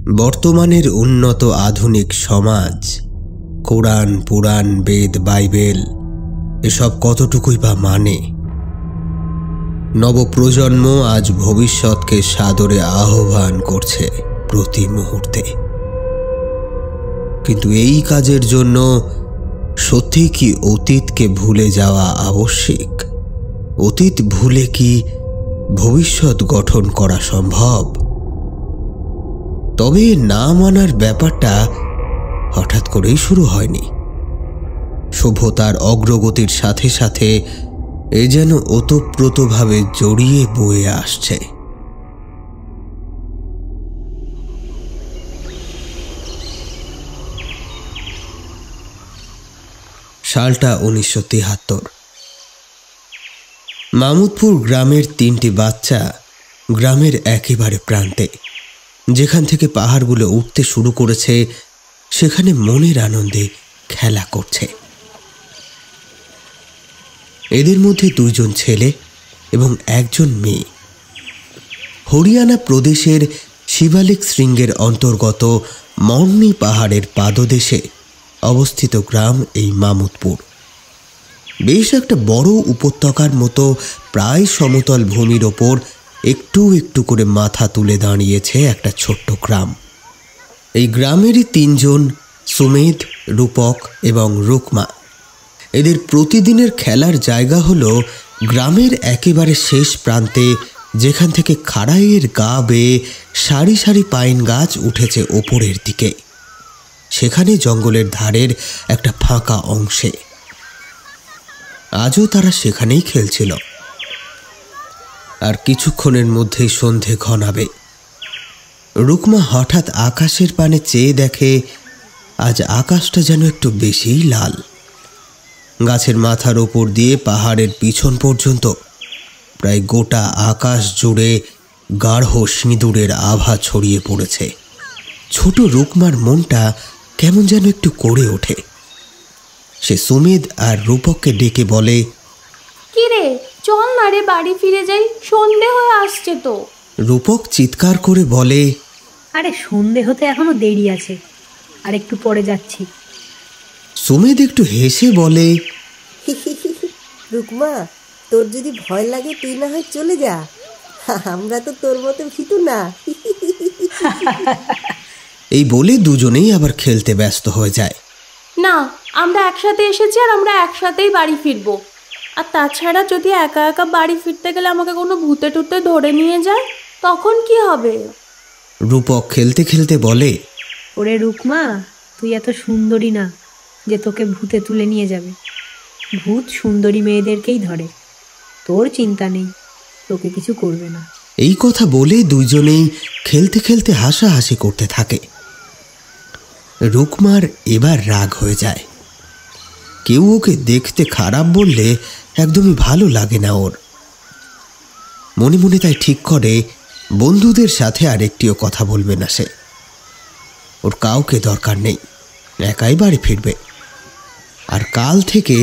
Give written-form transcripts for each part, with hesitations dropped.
বর্তমানের উন্নত আধুনিক সমাজ কোরআন, পুরাণ, বেদ, বাইবেল এসব কতটুকুই বা মানে? নবপ্রজন্ম আজ ভবিষ্যৎকে সাদরে আহ্বান করছে প্রতি মুহূর্তে। কিন্তু এই কাজের জন্য সত্যি কি অতীতকে ভুলে যাওয়া আবশ্যিক? অতীত ভুলে কি ভবিষ্যৎ গঠন করা সম্ভব? তবে না মানার ব্যাপারটা হঠাৎ করেই শুরু হয়নি। সভ্যতার অগ্রগতির সাথে সাথে এ যেন ওতপ্রোতভাবে জড়িয়ে বয়ে আসছে। সালটা 1973। মামুদপুর গ্রামের 3টি বাচ্চা গ্রামের একেবারে প্রান্তে, যেখান থেকে পাহাড়গুলো উঠতে শুরু করেছে, সেখানে মনের আনন্দে খেলা করছে। এদের মধ্যে 2 জন ছেলে এবং 1 জন মেয়ে। হরিয়ানা প্রদেশের শিবালিক শৃঙ্গের অন্তর্গত মর্নি পাহাড়ের পাদদেশে অবস্থিত গ্রাম এই মামুদপুর। বেশ একটা বড় উপত্যকার মতো প্রায় সমতল ভূমির ওপর একটু একটু করে মাথা তুলে দাঁড়িয়েছে একটা ছোট্ট গ্রাম। এই গ্রামেরই 3 জন, সুমেধ, রূপক এবং রুকমা। এদের প্রতিদিনের খেলার জায়গা হলো গ্রামের একেবারে শেষ প্রান্তে, যেখান থেকে খাড়াইয়ের গা বেয়ে সারি সারি পাইন গাছ উঠেছে ওপরের দিকে। সেখানে জঙ্গলের ধারের একটা ফাঁকা অংশে। আজও তারা সেখানেই খেলছিল। আর কিছুক্ষণের মধ্যেই সন্ধে ঘনাবে। রুকমা হঠাৎ আকাশের পানে চেয়ে দেখে আজ আকাশটা যেন একটু বেশিই লাল। গাছের মাথার ওপর দিয়ে পাহাড়ের পিছন পর্যন্ত প্রায় গোটা আকাশ জুড়ে গাঢ় সিঁদুরের আভা ছড়িয়ে পড়েছে। ছোট রুকমার মনটা কেমন যেন একটু করে ওঠে। সে সুমেধ আর রূপককে ডেকে বলে, কি রে, চল না রে, বাড়ি ফিরে যাই, সন্ধে হয়ে আসছে তো। রূপক চিৎকার করে বলে, আরে সন্ধে হতে এখনো দেরি আছে, আর একটু পরে যাচ্ছি। সুমেধ একটু হেসে বলে, রুকমা, তোর যদি ভয় লাগে তুই না হয় চলে যা, আমরা তো তোর মতো ভীতু না। এই বলে দুজনেই আবার খেলতে ব্যস্ত হয়ে যায়। না, আমরা একসাথে এসেছি আর আমরা একসাথেই বাড়ি ফিরবো। আর তাছাড়া যদি একা একা বাড়ি ফিরতে গেলে আমাকে কোনো ভূতে টুতে ধরে নিয়ে যায়, তখন কি হবে? রূপক খেলতে খেলতে বলে, ওরে রুকমা, তুই এত সুন্দরী না যে তোকে ভূতে তুলে নিয়ে যাবে। ভূত সুন্দরী মেয়েদেরকেই ধরে, তোর চিন্তা নেই, তোকে কিছু করবে না। এই কথা বলে দুইজনেই খেলতে খেলতে হাসাহাসি করতে থাকে। রুকমার এবার রাগ হয়ে যায়। কেউ ওকে দেখতে খারাপ বললে একদমই ভালো লাগে না ওর। মনে মনে তাই ঠিক করে বন্ধুদের সাথে আর একটিও কথা বলবে না সে। ওর কাউকে দরকার নেই, একাই বাড়ি ফিরবে। আর কাল থেকে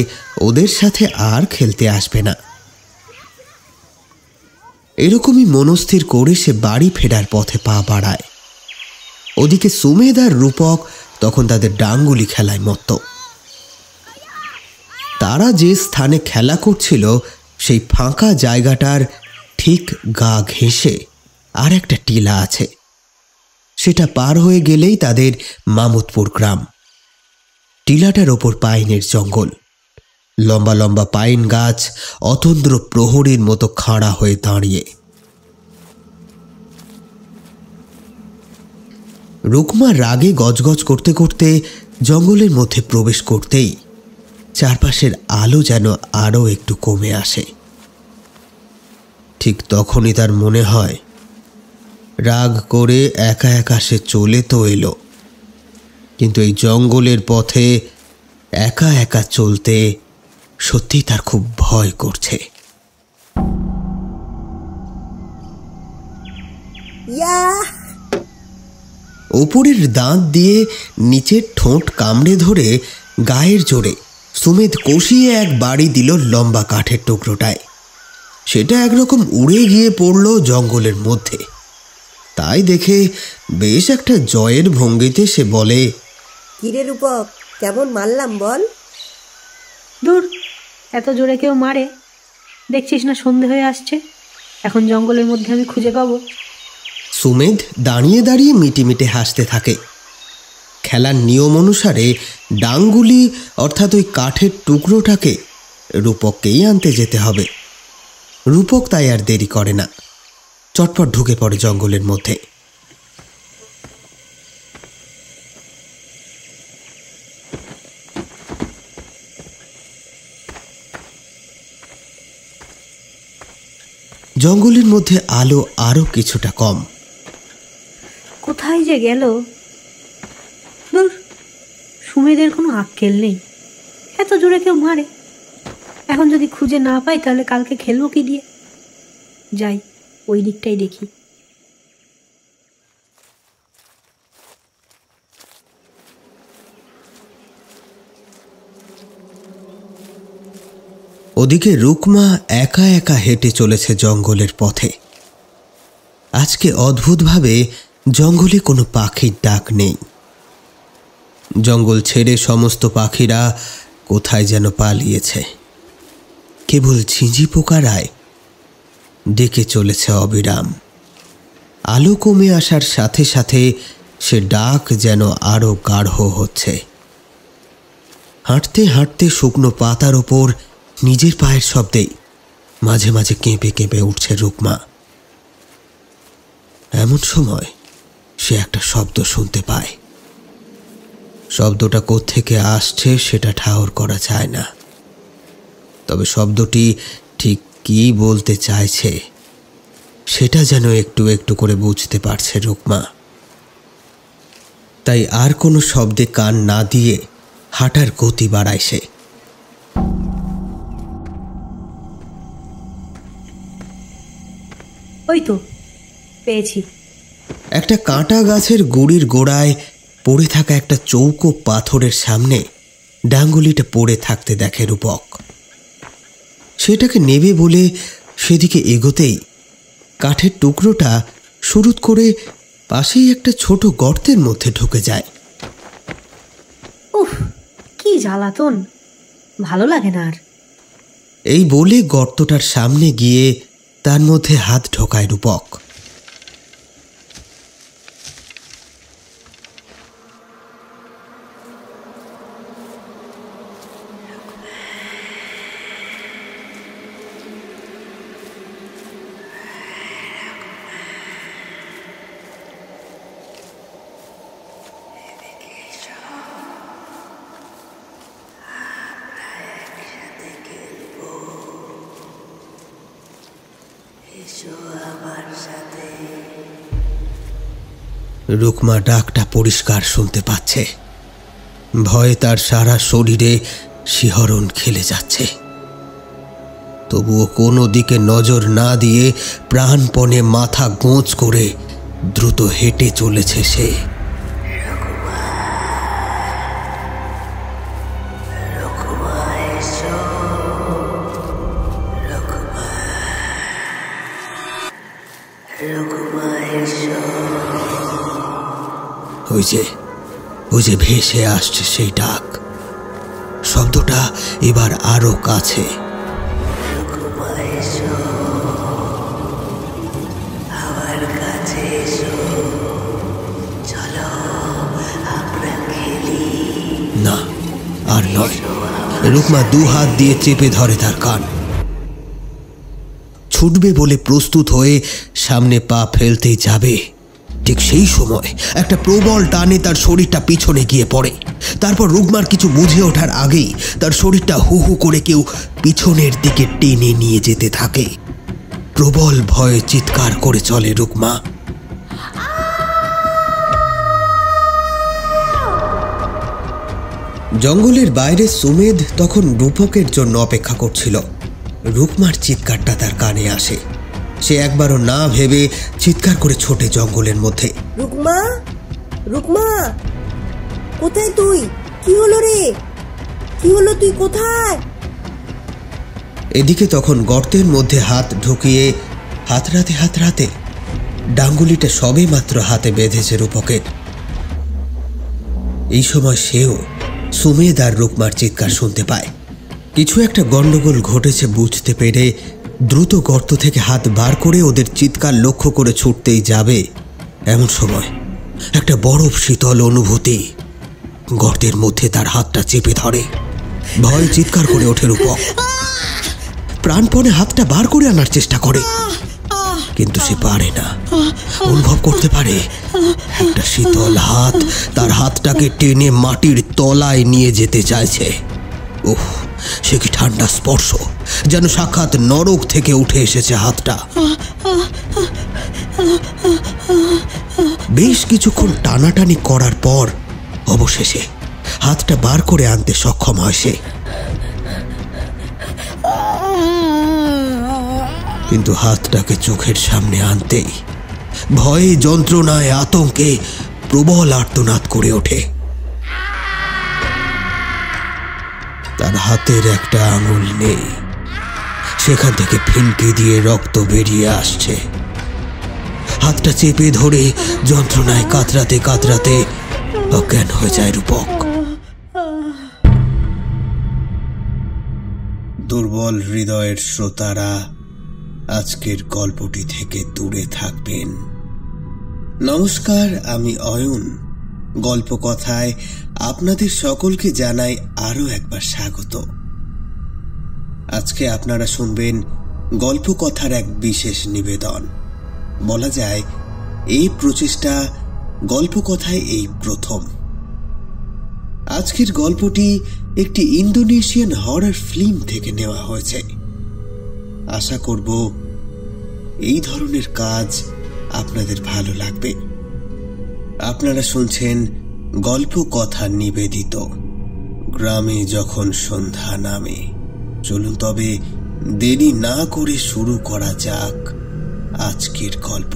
ওদের সাথে আর খেলতে আসবে না। এরকমই মনস্থির করে সে বাড়ি ফেরার পথে পা বাড়ায়। ওদিকে সুমেধ আর রূপক তখন তাদের ডাঙ্গুলি খেলায় মত্ত। তারা যে স্থানে খেলা করছিল সেই ফাঁকা জায়গাটার ঠিক গা ঘেঁষে আর একটা টিলা আছে। সেটা পার হয়ে গেলেই তাদের মামুদপুর গ্রাম। টিলাটার ওপর পাইনের জঙ্গল। লম্বা লম্বা পাইন গাছ অতন্দ্র প্রহরীর মতো খাড়া হয়ে দাঁড়িয়ে। রুকমা রাগে গজগজ করতে করতে জঙ্গলের মধ্যে প্রবেশ করতেই চারপাশের আলো যেন আরও একটু কমে আসে। ঠিক তখনই তার মনে হয়, রাগ করে একা একা সে চলে তো এলো, কিন্তু এই জঙ্গলের পথে একা একা চলতে সত্যিই তার খুব ভয় করছে। ওপরের দাঁত দিয়ে নিচের ঠোঁট কামড়ে ধরে গায়ের জোরে সুমেধ কষিয়ে এক বাড়ি দিল লম্বা কাঠের টুকরোটায়। সেটা একরকম উড়ে গিয়ে পড়ল জঙ্গলের মধ্যে। তাই দেখে বেশ একটা জয়ের ভঙ্গিতে সে বলে, কিরে রূপক, কেমন মারলাম বল? দূর, এত জোরে কেউ মারে? দেখছিস না সন্ধে হয়ে আসছে, এখন জঙ্গলের মধ্যে আমি খুঁজে পাবো? সুমেধ দাঁড়িয়ে দাঁড়িয়ে মিটিমিটে হাসতে থাকে। খেলার নিয়ম অনুসারে ডাংগুলি অর্থাৎ ওই কাঠের টুকরোটাকে রূপককেই আনতে যেতে হবে। রূপক তাই আর দেরি করে না, চটপট ঢুকে পড়ে জঙ্গলের মধ্যে। জঙ্গলের মধ্যে আলো আরো কিছুটা কম। কোথায় যে গেল? দূর, সুমেধের কোনো আক্কেল নেই, এত জোরে কেউ মারে? এখন যদি খুঁজে না পাই তাহলে কালকে খেলবো কি দিয়ে? যাই, ওই দিকটাই দেখি। ওদিকে রুকমা একা একা হেঁটে চলেছে জঙ্গলের পথে। আজকে অদ্ভুতভাবে জঙ্গলে কোনো পাখির ডাক নেই। জঙ্গল ছেড়ে সমস্ত পাখিরা কোথায় যেন পালিয়েছে। কেবল ঝিঁঝি পোকারায় ডেকে চলেছে অবিরাম। আলো কমে আসার সাথে সাথে সে ডাক যেন আরো গাঢ় হচ্ছে। হাঁটতে হাঁটতে শুকনো পাতার ওপর নিজের পায়ের শব্দেই মাঝে মাঝে কেঁপে কেঁপে উঠছে রুকমা। এমন সময় সে একটা শব্দ শুনতে পায়। শব্দটা কোত্থেকে আসছে সেটা ঠাহর করা যায় না, তবে শব্দটি ঠিক কী বলতে চাইছে সেটা যেন একটু একটু করে বুঝতে পারছে রুকমা। তাই আর কোনো শব্দে কান না দিয়ে হাঁটার গতি বাড়ায় সে। ওই তো পেয়েছি। একটা কাঁটা গাছের গুড়ির গোড়ায় পড়ে থাকা একটা চৌকো পাথরের সামনে ডাঙ্গুলিটা পড়ে থাকতে দেখে রূপক। সেটাকে নেবে বলে সেদিকে এগোতেই কাঠের টুকরোটা শুরুত করে পাশেই একটা ছোট গর্তের মধ্যে ঢুকে যায়। উফ, কি জ্বালাতন, ভালো লাগে না আর। এই বলে গর্তটার সামনে গিয়ে তার মধ্যে হাত ঢোকায় রূপক। রুকমা ডাকটা পরিষ্কার শুনতে পাচ্ছে। ভয়ে তার সারা শরীরে শিহরণ খেলে যাচ্ছে। তবুও কোনো দিকে নজর না দিয়ে প্রাণপণে মাথা গোঁজ করে দ্রুত হেঁটে চলেছে সে। ওই যে ভেসে আসছে সেই ডাক। শব্দটা এবার আরো কাছে। না, আর নয়। রুকমা দু হাত দিয়ে চেপে ধরে তার কান। ছুটবে বলে প্রস্তুত হয়ে সামনে পা ফেলতেই যাবে, ঠিক সেই সময় একটা প্রবল টানে তার শরীরটা পিছনে গিয়ে পড়ে। তারপর রুকমার কিছু বুঝে ওঠার আগেই তার শরীরটা হু হু করে কেউ পিছনের দিকে টেনে নিয়ে যেতে থাকে। প্রবল ভয়ে চিৎকার করে চলে রুকমা। জঙ্গলের বাইরে সুমেধ তখন রূপকের জন্য অপেক্ষা করছিল। রুকমার চিৎকারটা তার কানে আসে। সে একবারও না ভেবে চিৎকার করে ছোটে জঙ্গলের মধ্যে। রুকমা, রুকমা, কোথায় তুই? কি হলো রে? কি হলো, তুই কোথায়? এদিকে তখন গর্তের মধ্যে হাত ঢুকিয়ে হাতড়াতে ডাঙ্গুলিটা সবে মাত্র হাতে বেঁধেছে রূপকের। এই সময় সেও সুমেদ আর রুকমার চিৎকার শুনতে পায়। কিছু একটা গন্ডগোল ঘটেছে বুঝতে পেরে দ্রুত গর্ত থেকে হাত বার করে ওদের চিৎকার লক্ষ্য করে ছুটতেই যাবে, এমন সময় একটা বরফ শীতল অনুভূতি গর্তের মধ্যে তার হাতটা চেপে ধরে। ভয় চিৎকার করে ওঠে রূপক। প্রাণপণে হাতটা বার করে আনার চেষ্টা করে, কিন্তু সে পারে না। অনুভব করতে পারে একটা শীতল হাত তার হাতটাকে টেনে মাটির তলায় নিয়ে যেতে চাইছে। উফ, সে কি ঠান্ডা স্পর্শ, যেন সাক্ষাৎ নরক থেকে উঠে এসেছে হাতটা। বেশ কিছুক্ষণ টানাটানি করার পর অবশেষে হাতটা বার করে আনতে সক্ষম হয় সে। কিন্তু হাতটাকে চোখের সামনে আনতেই ভয়ে, যন্ত্রণায়, আতঙ্কে প্রবল আর্তনাদ করে ওঠে। তার হাতের একটা আঙুল নেই, সেখান থেকে ফিনকি দিয়ে রক্ত বেরিয়ে আসছে। হাতটা চেপে ধরে যন্ত্রণায় কাতরাতে কাতরাতে অজ্ঞান হয়ে যায় রূপক। দুর্বল হৃদয়ের শ্রোতারা আজকের গল্পটি থেকে দূরে থাকবেন। নমস্কার, আমি অয়ন। গল্প কথায় আপনাদের সকলকে জানাই আরো একবার স্বাগত। আজকে আপনারা শুনবেন গল্প কথার এক বিশেষ নিবেদন। বলা যায় এই প্রচেষ্টা গল্প কথায় এই প্রথম। আজকের গল্পটি একটি ইন্দোনেশিয়ান হরর ফিল্ম থেকে নেওয়া হয়েছে। আশা করব এই ধরনের কাজ আপনাদের ভালো লাগবে। আপনারা শুনছেন গল্প কথা নিবেদিত গ্রামে যখন সন্ধ্যা নামে। চলুন তবে দেরি না করে শুরু করা যাক আজকের গল্প।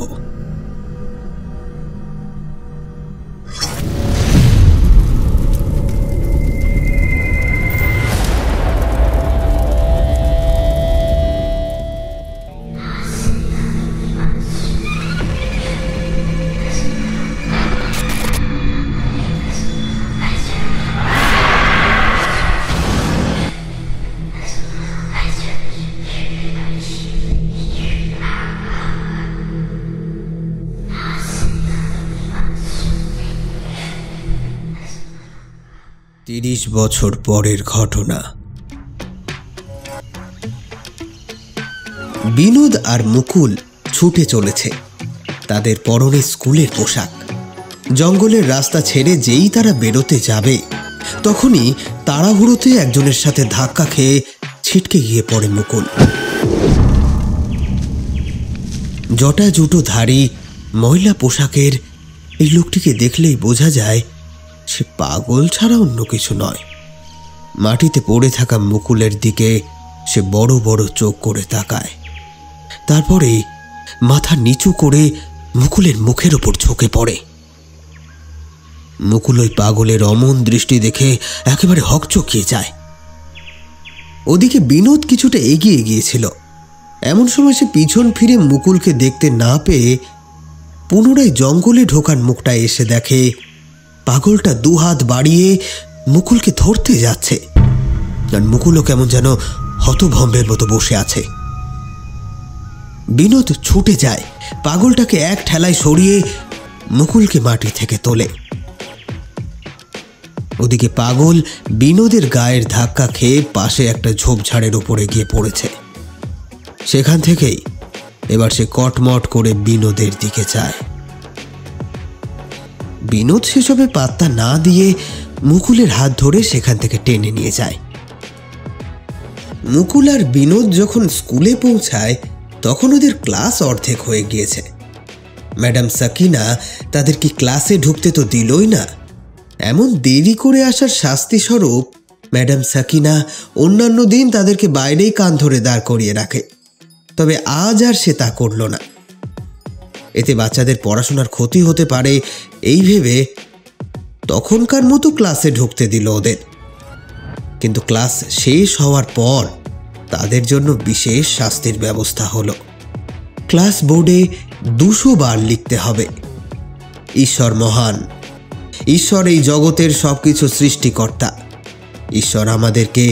30 বছর পরের ঘটনা। বিনোদ আর মুকুল ছুটে চলেছে। তাদের পরনে স্কুলের পোশাক। জঙ্গলের রাস্তা ছেড়ে যেই তারা বেরোতে যাবে তখনই তাড়াহুড়োতে একজনের সাথে ধাক্কা খেয়ে ছিটকে গিয়ে পড়ে মুকুল। জটা জুটো ধারী ময়লা পোশাকের এই লোকটিকে দেখলেই বোঝা যায় সে পাগল ছাড়া অন্য কিছু নয়। মাটিতে পড়ে থাকা মুকুলের দিকে সে বড় বড় চোখ করে তাকায়। তারপরে মাথা নিচু করে মুকুলের মুখের ওপর ঝুঁকে পড়ে। মুকুল ওই পাগলের অমন দৃষ্টি দেখে একেবারে হকচকিয়ে যায়। ওদিকে বিনোদ কিছুটা এগিয়ে গিয়েছিল। এমন সময় সে পিছন ফিরে মুকুলকে দেখতে না পেয়ে পুনরায় জঙ্গলে ঢোকার মুখটা এসে দেখে পাগলটা দুহাত বাড়িয়ে মুকুলকে ধরতে যাচ্ছে। আর মুকুলও কেমন যেন হতভম্বের মতো বসে আছে। বিনোদ ছুটে যায়, পাগলটাকে এক ঠেলায় সরিয়ে মুকুলকে মাটি থেকে তোলে। ওদিকে পাগল বিনোদের গায়ের ধাক্কা খেয়ে পাশে একটা ঝোপঝাড়ের উপরে গিয়ে পড়েছে। সেখান থেকেই এবার সে কটমট করে বিনোদের দিকে যায়। বিনোদ সেসবে পাত্তা না দিয়ে মুকুলের হাত ধরে সেখান থেকে টেনে নিয়ে যায়। মুকুল আর বিনোদ যখন স্কুলে পৌঁছায় তখন ওদের ক্লাস অর্ধেক হয়ে গিয়েছে। ম্যাডাম সাকিনা তাদেরকে ক্লাসে ঢুকতে তো দিলই না। এমন দেরি করে আসার শাস্তি স্বরূপ ম্যাডাম সাকিনা অন্যান্য দিন তাদেরকে বাইরেই কান ধরে দাঁড় করিয়ে রাখে। তবে আজ আর সে তা করল না। এতে বাচ্চাদের পড়াশোনার ক্ষতি হতে পারে এই ভেবে তখনকার মতো ক্লাসে ঢুকতে দিল ওদের। কিন্তু ক্লাস শেষ হওয়ার পর তাদের জন্য বিশেষ শাস্তির ব্যবস্থা হলো। ক্লাস বোর্ডে 200 বার লিখতে হবে। ঈশ্বর মহান, ঈশ্বর এই জগতের সবকিছু সৃষ্টিকর্তা, ঈশ্বর আমাদেরকে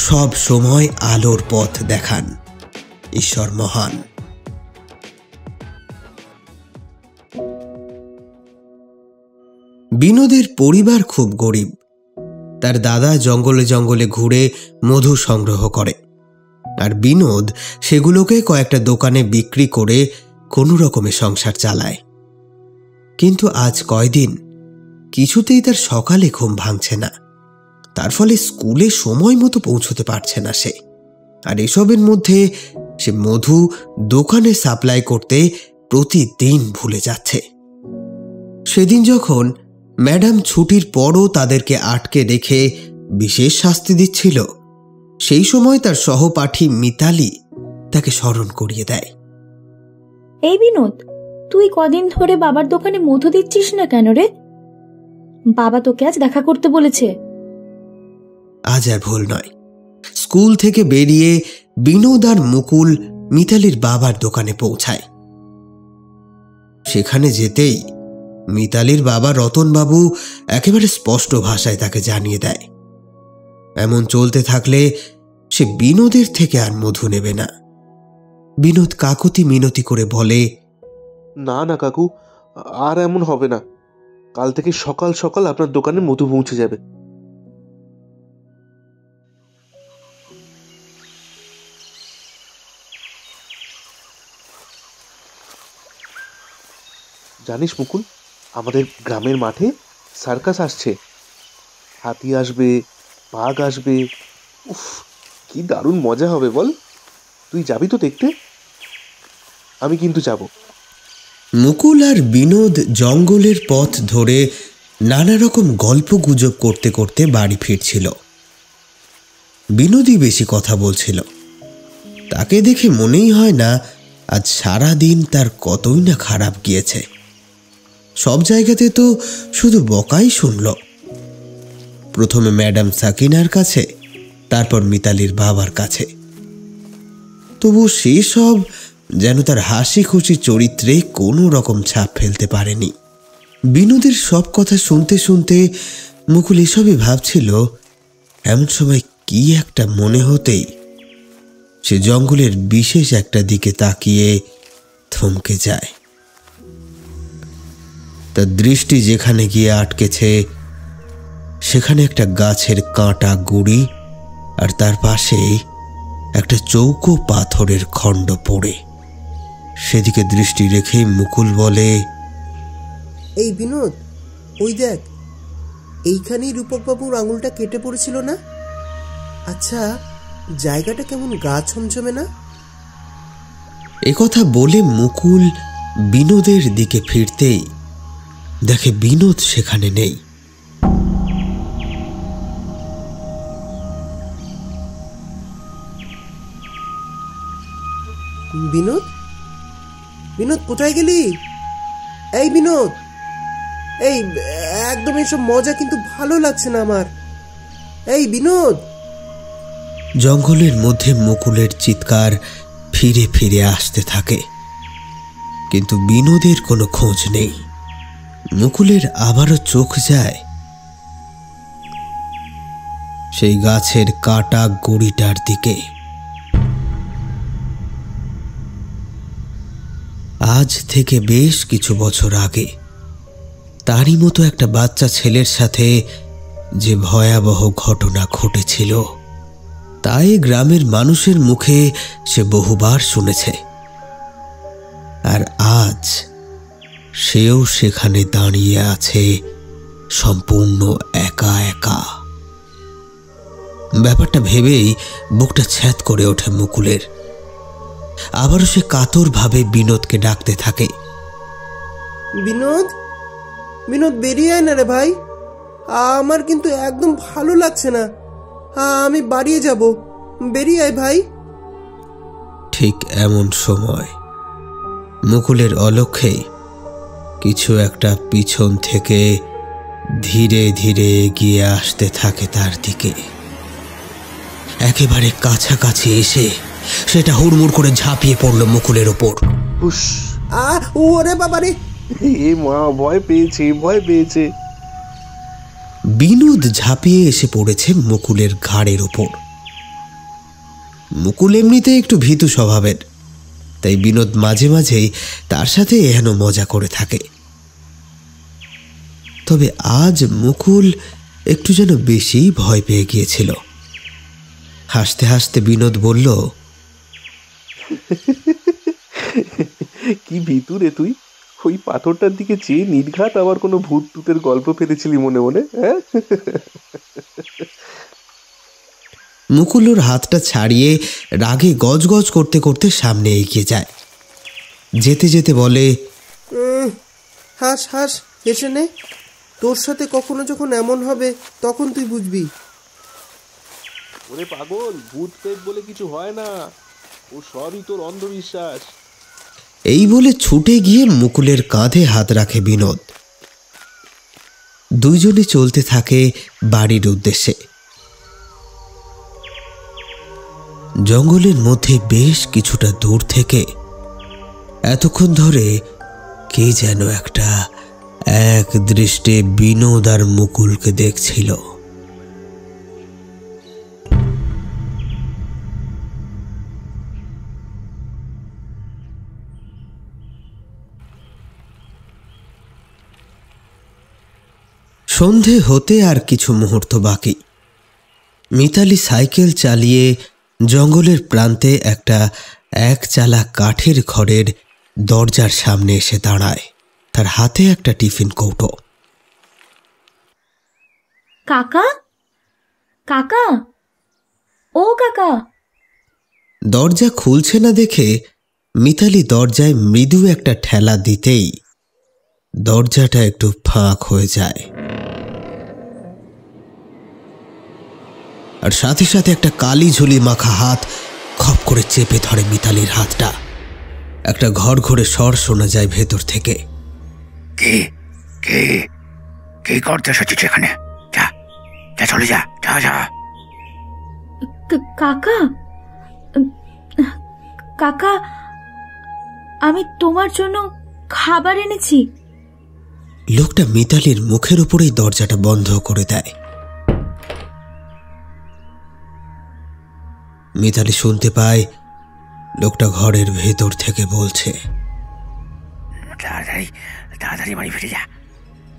সব সময় আলোর পথ দেখান, ঈশ্বর মহান। বিনোদের পরিবার খুব গরিব। তার দাদা জঙ্গলে জঙ্গলে ঘুরে মধু সংগ্রহ করে, আর বিনোদ সেগুলোকে কয়েকটা দোকানে বিক্রি করে কোনো রকমে সংসার চালায়। কিন্তু আজ কয়দিন কিছুতেই তার সকালে ঘুম ভাঙছে না, তার ফলে স্কুলে সময় মতো পৌঁছতে পারছে না সে। আর এসবের মধ্যে সে মধু দোকানে সাপ্লাই করতে প্রতিদিন ভুলে যাচ্ছে। সেদিন যখন ম্যাডাম ছুটির পরও তাদেরকে আটকে রেখে বিশেষ শাস্তি দিচ্ছিল, সেই সময় তার সহপাঠী মিতালি তাকে স্মরণ করিয়ে দেয়। এই বিনোদ, তুই কদিন ধরে বাবার দোকানে মধু দিচ্ছিস না কেন রে? বাবা তোকে আজ দেখা করতে বলেছে। আজ আর ভুল নয়। স্কুল থেকে বেরিয়ে বিনোদ আর মুকুল মিতালির বাবার দোকানে পৌঁছায়। সেখানে যেতেই মিতালির বাবা রতনবাবু একেবারে স্পষ্ট ভাষায় তাকে জানিয়ে দেয়, এমন চলতে থাকলে সে বিনোদের থেকে আর মধু নেবে না। বিনোদ কাকুতি মিনতি করে বলে, না না কাকু, আর এমন হবে না। কাল থেকে সকাল সকাল আপনার দোকানে মধু পৌঁছে যাবে। জানিস মুকুল, আমাদের গ্রামের মাঠে সার্কাস আসছে। হাতি আসবে, বাঘ আসবে। উফ, কি দারুণ মজা হবে বল। তুই যাবি তো দেখতে? আমি কিন্তু যাব। মুকুল আর বিনোদ জঙ্গলের পথ ধরে নানা রকম গল্প গুজব করতে করতে বাড়ি ফিরছিল। বিনোদই বেশি কথা বলছিল। তাকে দেখে মনেই হয় না আজ সারা দিন তার কতই না খারাপ গিয়েছে। সব জায়গাতে তো শুধু বকাই শুনল। প্রথমে ম্যাডাম সাকিনার কাছে, তারপর মিতালির বাবার কাছে। তবু সেসব যেন তার হাসি খুশি চরিত্রে কোনো রকম ছাপ ফেলতে পারেনি। বিনোদের সব কথা শুনতে শুনতে মুকুল এসবই ভাবছিল। এমন সময় কি একটা মনে হতেই সে জঙ্গলের বিশেষ একটা দিকে তাকিয়ে থমকে যায়। তার দৃষ্টি যেখানে গিয়ে আটকেছে সেখানে একটা গাছের কাঁটা গুড়ি, আর তার পাশেই একটা চৌকো পাথরের খণ্ড পড়ে। সেদিকে দৃষ্টি রেখে মুকুল বলে, এই বিনোদ, ওই দেখ, এইখানেই রূপকবাবুর আঙুলটা কেটে পড়েছিল না? আচ্ছা, জায়গাটা কেমন গা ছমছমে না? একথা বলে মুকুল বিনোদের দিকে ফিরতেই দেখে বিনোদ সেখানে নেই। বিনোদ, বিনোদ কোথায় গেলি? এই বিনোদ, এই একদম এসব মজা কিন্তু ভালো লাগছে না আমার। এই বিনোদ। জঙ্গলের মধ্যে মুকুলের চিৎকার ফিরে ফিরে আসতে থাকে, কিন্তু বিনোদের কোনো খোঁজ নেই। মুকুলের আবারও চোখ যায় সেই গাছের কাটা গুড়িটার দিকে। আজ থেকে বেশ কিছু বছর আগে তারই মতো একটা বাচ্চা ছেলের সাথে যে ভয়াবহ ঘটনা ঘটেছিল তাই গ্রামের মানুষের মুখে সে বহুবার শুনেছে। আর আজ সেও সেখানে দাঁড়িয়ে আছে সম্পূর্ণ একা একা। ব্যাপারটা ভেবেই বুকটা ছ্যাঁত করে ওঠে মুকুলের। আবারও সে কাতরভাবে বিনোদকে ডাকতে থাকে। বিনোদ, বিনোদ বেরিয়ে আয় না রে ভাই, আমার কিন্তু একদম ভালো লাগছে না। আমি বাড়িয়ে যাব, বেরিয়ে আয় ভাই। ঠিক এমন সময় মুকুলের অলক্ষ্যেই কিছু একটা পিছন থেকে ধীরে ধীরে এগিয়ে আসতে থাকে তার দিকে। একেবারে কাছাকাছি এসে সেটা হুড়মুড় করে ঝাঁপিয়ে পড়ল মুকুলের ওপর। ওরে বাবা রে! এ মা, ভয় পেয়েছে, ভয় পেয়েছে। বিনোদ ঝাঁপিয়ে এসে পড়েছে মুকুলের ঘাড়ের ওপর। মুকুল এমনিতে একটু ভীতু স্বভাবের, তাই বিনোদ মাঝে মাঝেই তার সাথে এহেন মজা করে থাকে। তবে আজ মুকুল একটু যেন বেশি ভয় পেয়ে গিয়েছিল। হাসতে হাসতে বিনোদ বলল, কি ভিতরে তুই! ওই পাথরটার দিকে চেয়ে নির্ঘাত আবার কোনো ভূত টুতের গল্প ফেলেছিলি মনে মনে, হ্যাঁ? মুকুল ওর হাতটা ছাড়িয়ে রাগে গজগজ করতে করতে সামনে এগিয়ে যায়। যেতে যেতে বলে, হাস হাস, হেসে নে। তোর সাথে কখনো যখন এমন হবে তখন তুই বুঝবি। ওরে পাগল, ভূত প্রেত বলে কিছু হয় না, ও সবই তোর অন্ধবিশ্বাস। এই বলে ছুটে গিয়ে মুকুলের কাঁধে হাত রাখে বিনোদ। দুইজনে চলতে থাকে বাড়ির উদ্দেশ্যে। জঙ্গলের মধ্যে বেশ কিছুটা দূর থেকে এতক্ষণ ধরে কে যেন একটা এক দৃষ্টে বিনোদ আর মুকুলকে দেখছিল। সন্ধে হতে আর কিছু মুহূর্ত বাকি। মিতালি সাইকেল চালিয়ে জঙ্গলের প্রান্তে একটা একচালা কাঠের ঘরের দরজার সামনে এসে দাঁড়ায়। তার হাতে একটা টিফিন কৌটো। কাকা, কাকা, ও কাকা! দরজা খুলছে না দেখে মিতালি দরজায় মৃদু একটা ঠেলা দিতেই দরজাটা একটু ফাঁক হয়ে যায়, আর সাথে সাথে একটা কালি ঝুলি মাখা হাত খপ করে চেপে ধরে মিতালির হাতটা। একটা ঘর ঘরে স্বর শোনা যায় ভেতর থেকে। কে কে কে করতে এসেছিস এখানে? যা যা, চলে যা, যা যা। কাকা, কাকা, আমি তোমার জন্য খাবার এনেছি। লোকটা মিতালির মুখের উপরেই দরজাটা বন্ধ করে দেয়। মিতালি শুনতে পায় লোকটা ঘরের ভেতর থেকে বলছে, তাড়াতাড়ি তাড়াতাড়ি বাড়ি ফিরে যা।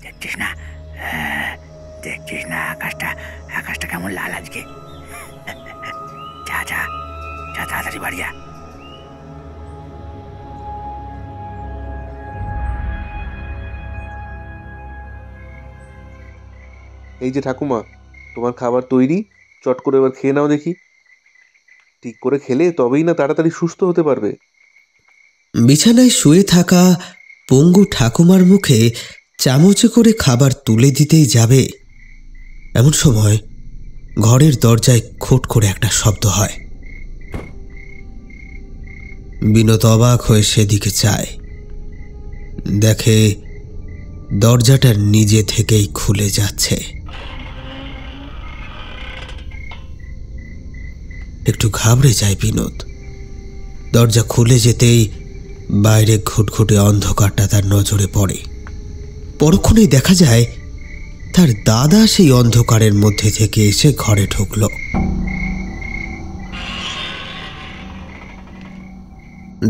দেখছিস না, দেখছিস না আকাশটা কেমন লাল আজকে? যা যা যা, তাড়াতাড়ি বাড়ি যা। এই যে ঠাকুমা, তোমার খাবার তৈরি, চট করে এবার খেয়ে নাও দেখি। ঠিক করে খেলে তবেই না তাড়াতাড়ি সুস্থ হতে পারবে। বিছানায় শুয়ে থাকা পঙ্গু ঠাকুমার মুখে চামচে করে খাবার তুলে দিতেই যাবে, এমন সময় ঘরের দরজায় খোট করে একটা শব্দ হয়। বিনোদ অবাক হয়ে সেদিকে চায়, দেখে দরজাটা নিজে থেকেই খুলে যাচ্ছে। একটু ঘাবড়ে যায় বিনোদ। দরজা খুলে যেতেই বাইরে ঘুটঘুটে অন্ধকারটা তার নজরে পড়ে। পরক্ষণেই দেখা যায় তার দাদা সেই অন্ধকারের মধ্যে থেকে এসে ঘরে ঢুকল।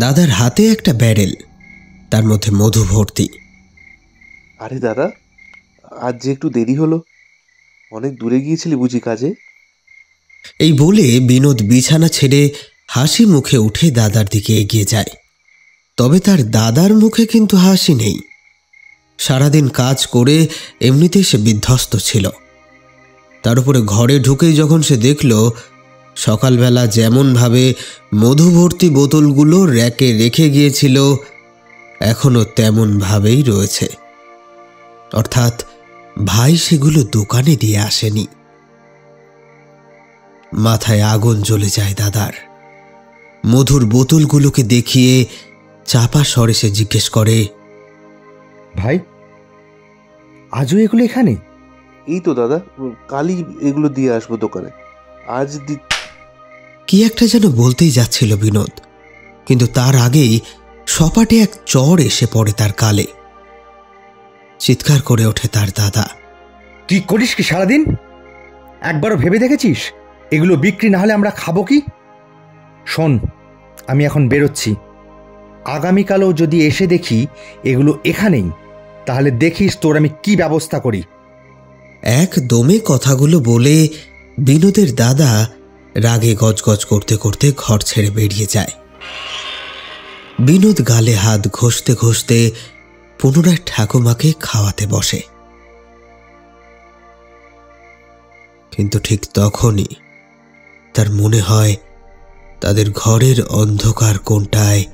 দাদার হাতে একটা ব্যারেল, তার মধ্যে মধু ভর্তি। আরে দাদা, আজ যে একটু দেরি হলো, অনেক দূরে গিয়েছিলি বুঝি কাজে? এই বলে বিনোদ বিছানা ছেড়ে হাসি মুখে উঠে দাদার দিকে এগিয়ে যায়। তবে তার দাদার মুখে কিন্তু হাসি নেই। সারাদিন কাজ করে এমনিতেই সে বিধ্বস্ত ছিল। তার উপরে ঘরে ঢুকেই যখন সে দেখল সকালবেলা যেমনভাবে মধুভর্তি বোতলগুলো র্যাকে রেখে গিয়েছিল, এখনো তেমনভাবেই রয়েছে। অর্থাৎ ভাই সেগুলো দোকানে দিয়ে আসেনি। মাথায় আগুন জ্বলে যায় দাদার। মধুর বোতলগুলোকে দেখিয়ে চাপা স্বরে সে জিজ্ঞেস করে, ভাই, আজও এগুলো এখানে? এই তো দাদা, কালই এগুলো দিয়ে আসবো দোকানে। আজ কি একটা যেন বলতেই যাচ্ছিল বিনোদ, কিন্তু তার আগেই সপাটে এক চড় এসে পড়ে তার গালে। চিৎকার করে ওঠে তার দাদা। কি করিস কি সারাদিন? একবারও ভেবে দেখেছিস এগুলো বিক্রি না হলে আমরা খাবো কি? শোন, আমি এখন বেরোচ্ছি। আগামীকালও যদি এসে দেখি এগুলো এখানেই, তাহলে দেখিস তোর আমি কি ব্যবস্থা করি। একদমে কথাগুলো বলে বিনোদের দাদা রাগে গজগজ করতে করতে ঘর ছেড়ে বেরিয়ে যায়। বিনোদ গালে হাত ঘষতে ঘষতে পুনরায় ঠাকুমাকে খাওয়াতে বসে। কিন্তু ঠিক তখনই তার মনে হয় তাদের ঘরের অন্ধকার কোণটায়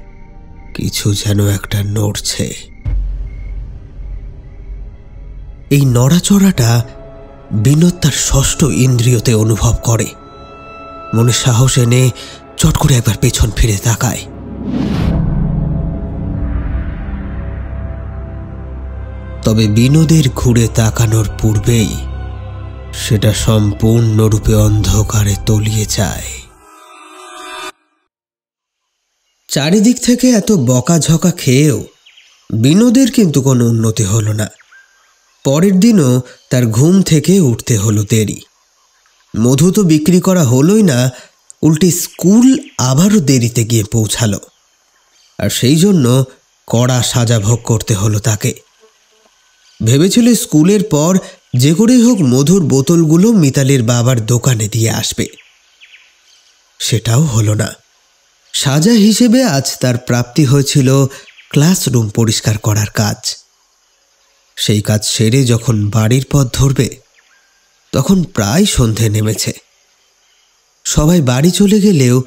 কিছু যেন একটা নড়ছে। এই নড়াচড়াটা বিনোদ তার ষষ্ঠ ইন্দ্রিয়তে অনুভব করে। মনে সাহস এনে চট করে একবার পেছন ফিরে তাকায়। তবে বিনোদের ঘুরে তাকানোর পূর্বেই সেটা সম্পূর্ণরূপে অন্ধকারে তলিয়ে যায়। চারিদিক থেকে এত বকাঝকা খেয়েও বিনোদের কিন্তু কোনো উন্নতি হলো না। পরের দিনও তার ঘুম থেকে উঠতে হলো দেরি। মধু তো বিক্রি করা হলোই না, উল্টে স্কুল আবারও দেরিতে গিয়ে পৌঁছালো। আর সেই জন্য কড়া সাজা ভোগ করতে হলো তাকে। ভেবেছিল স্কুলের পর যে করেই হোক মধুর বোতলগুলো মিতালির বাবার দোকানে দিয়ে আসবে। সেটাও হলো না। সাজা হিসেবে আজ তার প্রাপ্তি হয়েছিল ক্লাসরুম পরিষ্কার করার কাজ। সেই কাজ সেরে যখন বাড়ির পথ ধরবে তখন প্রায় সন্ধে নেমেছে। সবাই বাড়ি চলে গেলেও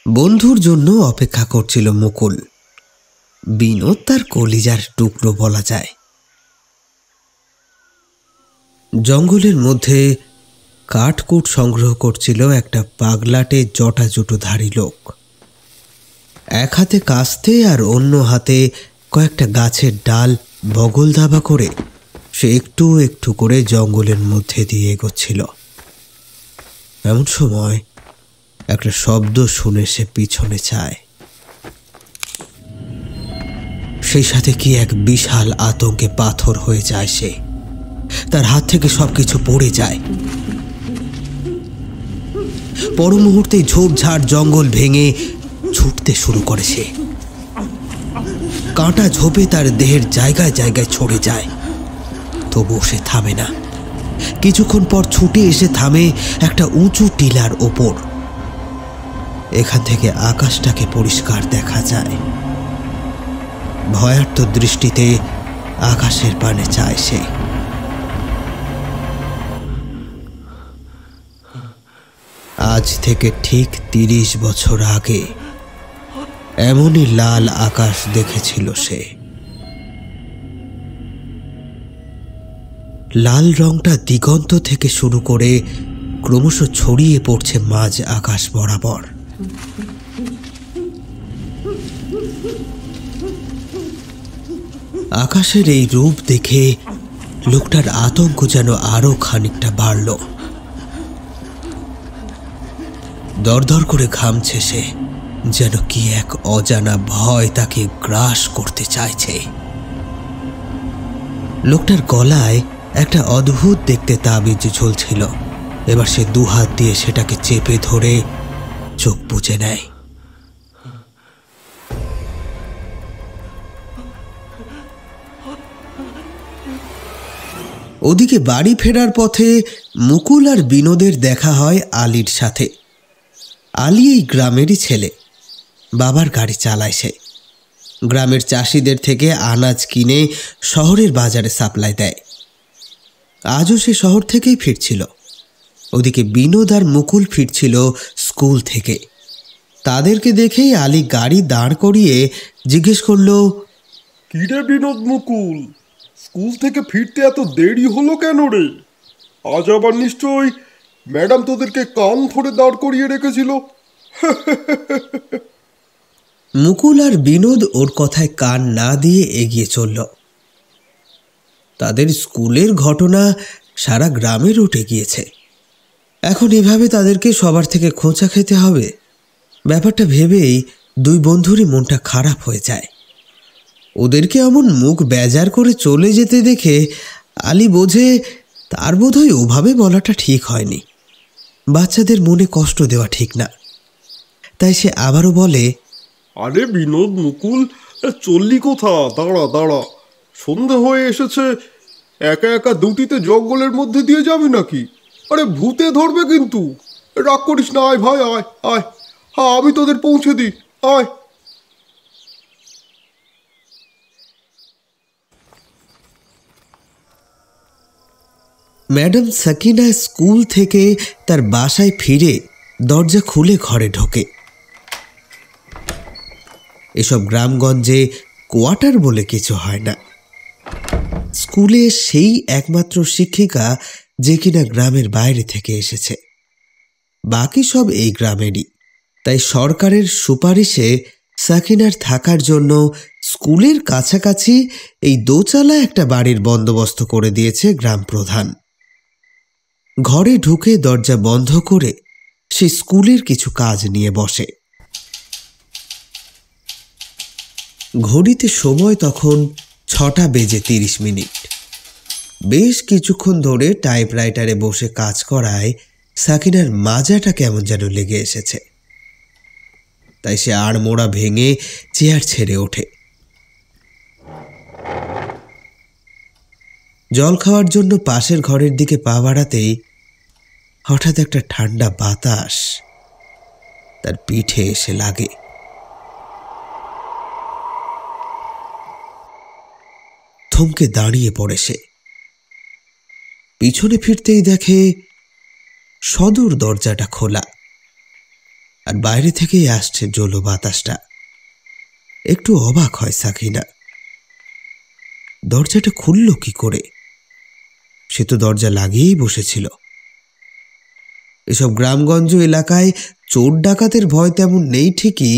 বন্ধুর জন্য অপেক্ষা করছিল মুকুল। বিনোদ তার কলিজার টুকরো বলা যায়। জঙ্গলের মধ্যে কাঠকুট সংগ্রহ করছিল একটা পাগলাটে জটাজুটোধারী লোক। এক হাতে কাস্তে আর অন্য হাতে কয়েকটা গাছের ডাল বগল দাবা করে সে একটু একটু করে জঙ্গলের মধ্যে দিয়ে এগোচ্ছিল। এমন সময় একটা শব্দ শুনে সে পিছনে চায়। সেই সাথে কি এক বিশাল আতঙ্কে পাথর হয়ে যায় সে। তার হাত থেকে সবকিছু পড়ে যায়। পর মুহূর্তেই ঝোপঝাড় জঙ্গল ভেঙে ছুটতে শুরু করে সে। কাঁটা ঝোপে তার দেহের জায়গায় জায়গায় ছড়ে যায়, তবুও সে থামে না। কিছুক্ষণ পর ছুটে এসে থামে একটা উঁচু টিলার ওপর। এখান থেকে আকাশটাকে পরিষ্কার দেখা যায়। ভয়ার্ত দৃষ্টিতে আকাশের পানে চায় সে। আজ থেকে ঠিক 30 বছর আগে এমনই লাল আকাশ দেখেছিল সে। লাল রংটা দিগন্ত থেকে শুরু করে ক্রমশ ছড়িয়ে পড়ছে মাঝ আকাশ বরাবর। আকাশের এই রূপ দেখে লোকটার আতঙ্ক যেন আরো খানিকটা বাড়ল। দরদর করে ঘামছে সে, যেন কি এক অজানা ভয় তাকে গ্রাস করতে চাইছে। লোকটার গলায় একটা অদ্ভুত দেখতে তাবিজ ঝুলছিল। এবার সে দুহাত দিয়ে সেটাকে চেপে ধরে চোখ বুজে নেয়। ওদিকে বাড়ি ফেরার পথে মুকুল আর বিনোদের দেখা হয় আলীর সাথে। আলী এই গ্রামেরই ছেলে। বাবার গাড়ি চালায় সে। গ্রামের চাষিদের থেকে আনাজ কিনে শহরের বাজারে সাপ্লাই দেয়। আজও সে শহর থেকেই ফিরছিল। ওদিকে বিনোদ আর মুকুল ফিরছিল স্কুল থেকে। তাদেরকে দেখেই আলী গাড়ি দাঁড় করিয়ে জিজ্ঞেস করলো, কিরে বিনোদ মুকুল, স্কুল থেকে ফিরতে এত দেরি হলো কেন রে? আজ আবার নিশ্চয়ই ম্যাডাম তোদেরকে কান ধরে দাঁড় করিয়ে রেখেছিল। মুকুল আর বিনোদ ওর কথায় কান না দিয়ে এগিয়ে চলল। তাদের স্কুলের ঘটনা সারা গ্রামে রটে গিয়েছে। এখন এভাবে তাদেরকে সবার থেকে খোঁচা খেতে হবে। ব্যাপারটা ভেবেই দুই বন্ধুরই মনটা খারাপ হয়ে যায়। ওদেরকে এমন মুখ বেজার করে চলে যেতে দেখে আলী বোঝে তার বোধহয় ওভাবে বলাটা ঠিক হয়নি। বাচ্চাদের মনে কষ্ট দেওয়া ঠিক না। তাই সে আবারও বলে, আরে বিনোদ মুকুল, চললি কোথা? দাঁড়া দাঁড়া, সন্ধে হয়ে এসেছে। একা একা দুটিতে জঙ্গলের মধ্যে দিয়ে যাবি নাকি? আরে ভূতে ধরবে কিন্তু। রাগ করিস না, আয় ভাই, আয় আয়, হ্যাঁ আমি তোদের পৌঁছে দিই, আয়। ম্যাডাম সাকিনা স্কুল থেকে তার বাসায় ফিরে দরজা খুলে ঘরে ঢোকে। এসব গ্রামগঞ্জে কোয়ার্টার বলে কিছু হয় না। স্কুলে সেই একমাত্র শিক্ষিকা যে কিনা গ্রামের বাইরে থেকে এসেছে, বাকি সব এই গ্রামেরই। তাই সরকারের সুপারিশে সাকিনার থাকার জন্য স্কুলের কাছাকাছি এই দোচালা একটা বাড়ির বন্দোবস্ত করে দিয়েছে গ্রাম প্রধান। ঘরে ঢুকে দরজা বন্ধ করে সে স্কুলের কিছু কাজ নিয়ে বসে। ঘড়িতে সময় তখন 6:30। বেশ কিছুক্ষণ ধরে টাইপরাইটারে বসে কাজ করায় সাকিনার মাজাটা কেমন যেন লেগে এসেছে। তাই সে আড়মোড়া ভেঙে চেয়ার ছেড়ে ওঠে। জল খাওয়ার জন্য পাশের ঘরের দিকে পা বাড়াতেই হঠাৎ একটা ঠান্ডা বাতাস তার পিঠে এসে লাগে। থমকে দাঁড়িয়ে পড়ে সে। পিছনে ফিরতেই দেখে সদর দরজাটা খোলা, আর বাইরে থেকেই আসছে জলো বাতাসটা। একটু অবাক হয় সাকিনা, দরজাটা খুলল কি করে? সে তো দরজা লাগিয়েই বসেছিল। এসব গ্রামগঞ্জ এলাকায় চোর ডাকাতের ভয় তেমন নেই ঠিকই,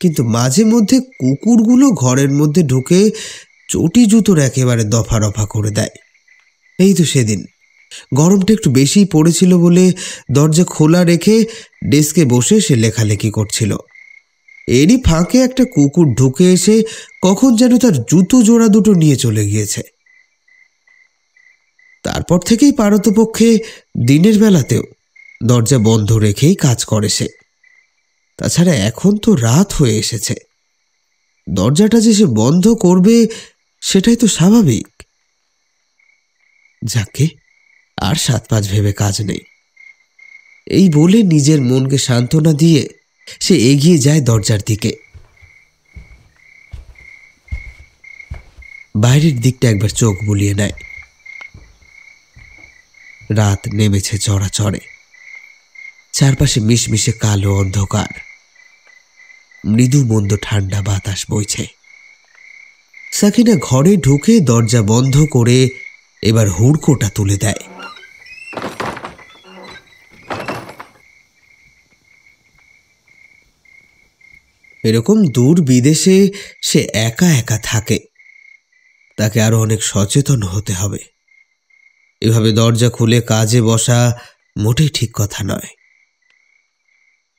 কিন্তু মাঝে মধ্যে কুকুরগুলো ঘরের মধ্যে ঢুকে চটি জুতোর একেবারে দফা রফা করে দেয়। এই তো সেদিন গরমটা একটু বেশিই পড়েছিল বলে দরজা খোলা রেখে ডেস্কে বসে সে লেখালেখি করছিল। এরই ফাঁকে একটা কুকুর ঢুকে এসে কখন যেন তার জুতো জোড়া দুটো নিয়ে চলে গিয়েছে। তারপর থেকেই পারতপক্ষে দিনের বেলাতেও দরজা বন্ধ রেখেই কাজ করে সে। তাছাড়া এখন তো রাত হয়ে এসেছে, দরজাটা যে সে বন্ধ করবে সেটাই তো স্বাভাবিক। যাকে আর 7-5 ভেবে কাজ নেই, এই বলে নিজের মনকে সান্ত্বনা দিয়ে সে এগিয়ে যায় দরজার দিকে। বাইরের দিকটা একবার চোখ বুলিয়ে নেয়। রাত নেমেছে চড়াচড়ে। চারপাশে মিশমিশে কালো অন্ধকার, মৃদু মন্দ ঠান্ডা বাতাস বইছে। সাকিনা ঘরে ঢুকে দরজা বন্ধ করে এবার হুড়কোটা তুলে দেয়। এরকম দূর বিদেশে সে একা একা থাকে, তাকে আরো অনেক সচেতন হতে হবে। এভাবে দরজা খুলে কাজে বসা মোটেই ঠিক কথা নয়।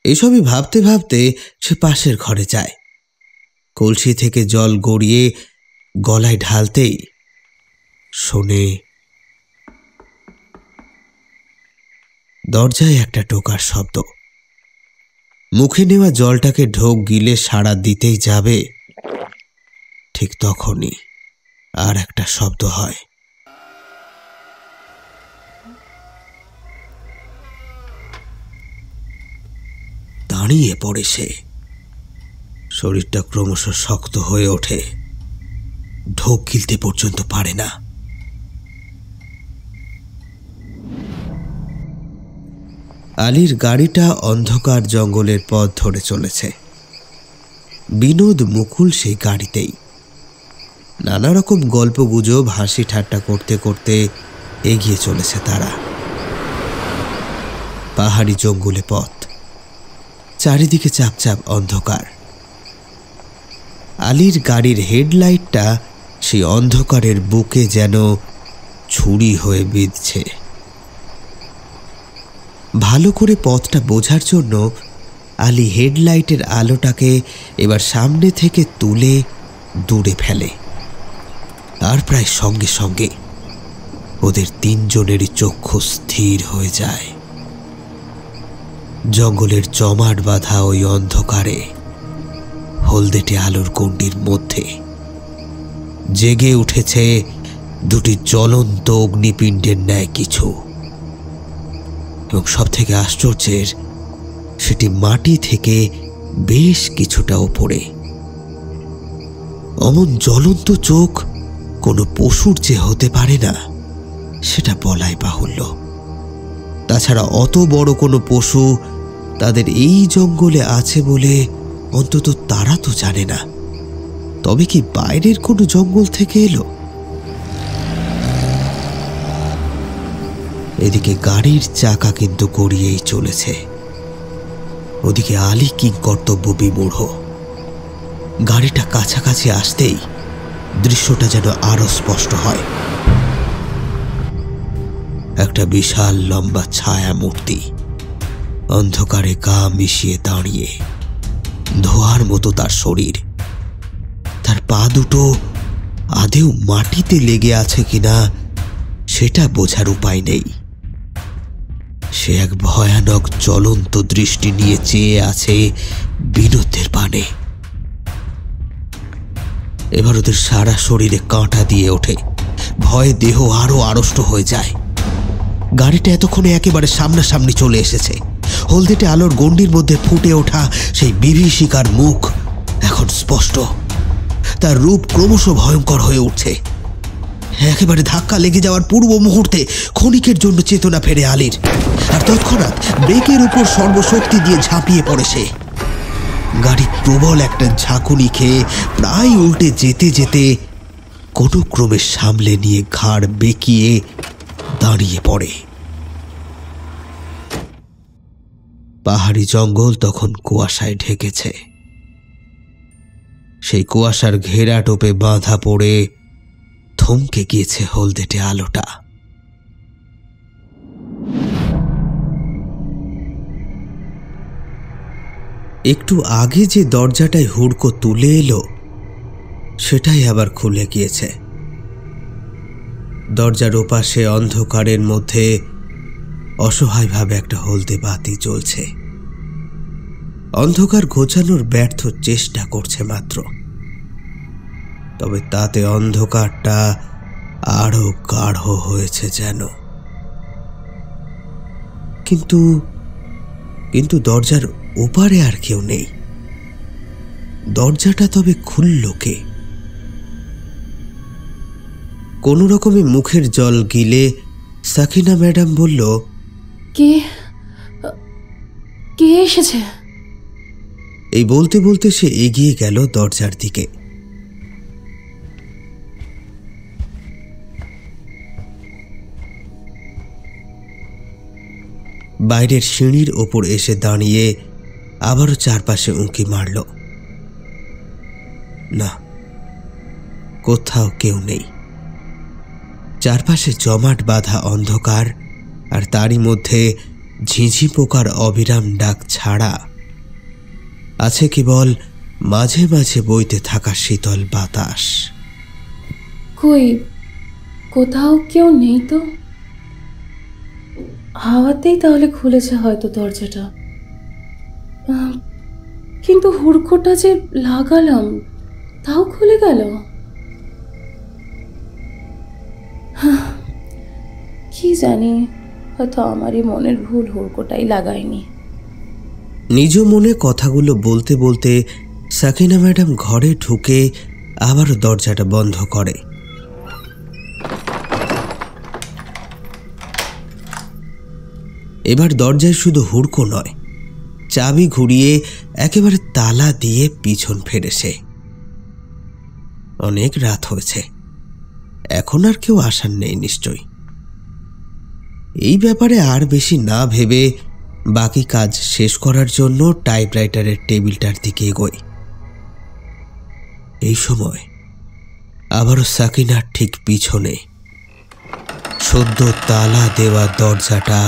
এসবই ভাবতে ভাবতে সে পাশের ঘরে যায়। কলসি থেকে জল গড়িয়ে গলায় ঢালতেই শোনে দরজায় একটা টোকার শব্দ। মুখে নেওয়া জলটাকে ঢোক গিলে সাড়া দিতেই যাবে, ঠিক তখনই আর একটা শব্দ হয়। দাঁড়িয়ে পড়ে সে। শরীরটা ক্রমশ শক্ত হয়ে ওঠে, ঢোক গিলতে পর্যন্ত পারে না। আলীর গাড়িটা অন্ধকার জঙ্গলের পথ ধরে চলেছে। বিনোদ মুকুল সেই গাড়িতেই। নানা রকম গল্পগুজব হাসি ঠাট্টা করতে করতে এগিয়ে চলেছে তারা। পাহাড়ি জঙ্গলে পথ, চারিদিকে চাপচাপ অন্ধকার। আলীর গাড়ির হেডলাইটটা সেই অন্ধকারের বুকে যেন ছুরি হয়ে বিঁধছে। ভালো করে পথটা বোঝার জন্য আলী হেডলাইটের আলোটাকে এবার সামনে থেকে তুলে দূরে ফেলে। আর প্রায় সঙ্গে সঙ্গে ওদের তিনজনেরই চক্ষু স্থির হয়ে যায়। জঙ্গলের জমাট বাঁধা ওই অন্ধকারে হলদেটে আলোর গণ্ডির মধ্যে জেগে উঠেছে দুটি জ্বলন্ত অগ্নিপিণ্ডের ন্যায় কিছু, এবং সব থেকে আশ্চর্যের, সেটি মাটি থেকে বেশ কিছুটা ওপরে। অমন জ্বলন্ত চোখ কোনো পশুর যে হতে পারে না সেটা বলাই বাহুল্য। তাছাড়া অত বড় কোনো পশু তাদের এই জঙ্গলে আছে বলে অন্তত তারা তো জানে না। তবে কি বাইরের কোনো জঙ্গল থেকে এলো? এদিকে গাড়ির চাকা কিন্তু গড়িয়েই চলেছে, ওদিকে আলী কিংকর্তব্য বিমূঢ়। গাড়িটা কাছাকাছি আসতেই দৃশ্যটা যেন আরো স্পষ্ট হয়। একটা বিশাল লম্বা ছায়া মূর্তি অন্ধকারে গা মিশিয়ে দাঁড়িয়ে, ধোঁয়ার মতো তার শরীর। তার পা দুটো আদেও মাটিতে লেগে আছে কিনা সেটা বোঝার উপায় নেই। সে এক ভয়ানক জ্বলন্ত দৃষ্টি নিয়ে চেয়ে আছে বিনোদের পানে। এবার ওদের সারা শরীরে কাঁটা দিয়ে ওঠে, ভয়ে দেহ আরো আড়ষ্ট হয়ে যায়। গাড়িটা এতক্ষণে একেবারে সামনাসামনি চলে এসেছে। হলদেটে আলোর গণ্ডির মধ্যে ফুটে ওঠা সেই বিভীষিকার মুখ এখন স্পষ্ট। তার রূপ ক্রমশ ভয়ঙ্কর হয়ে উঠছে। একেবারে ধাক্কা লেগে যাওয়ার পূর্ব মুহূর্তে ক্ষণিকের জন্য চেতনা ফেরে আলীর, আর তৎক্ষণাৎ ব্রেকের উপর সর্বশক্তি দিয়ে ঝাঁপিয়ে পড়ে সে। গাড়ি প্রবল একটা ঝাঁকুনি খেয়ে প্রায় উল্টে যেতে যেতে কোনো ক্রমে সামলে নিয়ে ঘাড় বেঁকিয়ে দাঁড়িয়ে পড়ে। পাহাড়ি জঙ্গল তখন কুয়াশায় ঢেকেছে। সেই কুয়াশার ঘেরা টোপে বাঁধা পড়ে থমকে গিয়েছে হলদেটে আলোটা। একটু আগে যে দরজাটায় হুড়কো তুলে এলো সেটাই আবার খুলে গিয়েছে। দরজার ওপাশে অন্ধকারের মধ্যে অসহায়ভাবে একটা হলদে বাতি জ্বলছে। অন্ধকার ঘোচানোর ব্যর্থ চেষ্টা করছে মাত্র, তবে তাতে অন্ধকারটা আরো গাঢ় হয়েছে যেন। কিন্তু কিন্তু দরজার ওপারে আর কেউ নেই। দরজাটা তবে খুলল কে? কোনো রকমে মুখের জল গিলে সাকিনা ম্যাডাম বলল, কে কে এসেছে? এই বলতে বলতে সে এগিয়ে গেল দরজার দিকে। বাইরের সিঁড়ির ওপর এসে দাঁড়িয়ে আবারও চারপাশে উঁকি মারল। না, কোথাও কেউ নেই। চারপাশে জমাট বাঁধা অন্ধকার, আর তারই মধ্যে ঝিঁঝি পোকার অবিরাম ডাক ছাড়া আছে কেবল মাঝে মাঝে বইতে থাকা শীতল বাতাস। কই, কোথাও কেউ নেই তো। হাওয়াতেই তাহলে খুলেছে হয়তো দরজাটা। কিন্তু হুড়কোটা যে লাগালাম তাও খুলে গেল। কি জানি, হয়তো আমারই মনের ভুল, হুড়কোটাই লাগায়নি। নিজ মনে কথাগুলো বলতে বলতে সাকিনা ম্যাডাম ঘরে ঢুকে আবারও দরজাটা বন্ধ করে। এবার দরজায় শুধু হুড়কো নয়, চাবি ঘুরিয়ে একেবারে তালা দিয়ে পিছন ফেরে সে। অনেক রাত হয়েছে, এখন আর কেউ আসার নেই নিশ্চয়। এই ব্যাপারে আর বেশি না ভেবে বাকি কাজ শেষ করার জন্য টাইপরাইটারের টেবিলটার দিকে এগোয়। এই সময় আবারও সাকিনার ঠিক পিছনে সদ্য তালা দেওয়া দরজাটা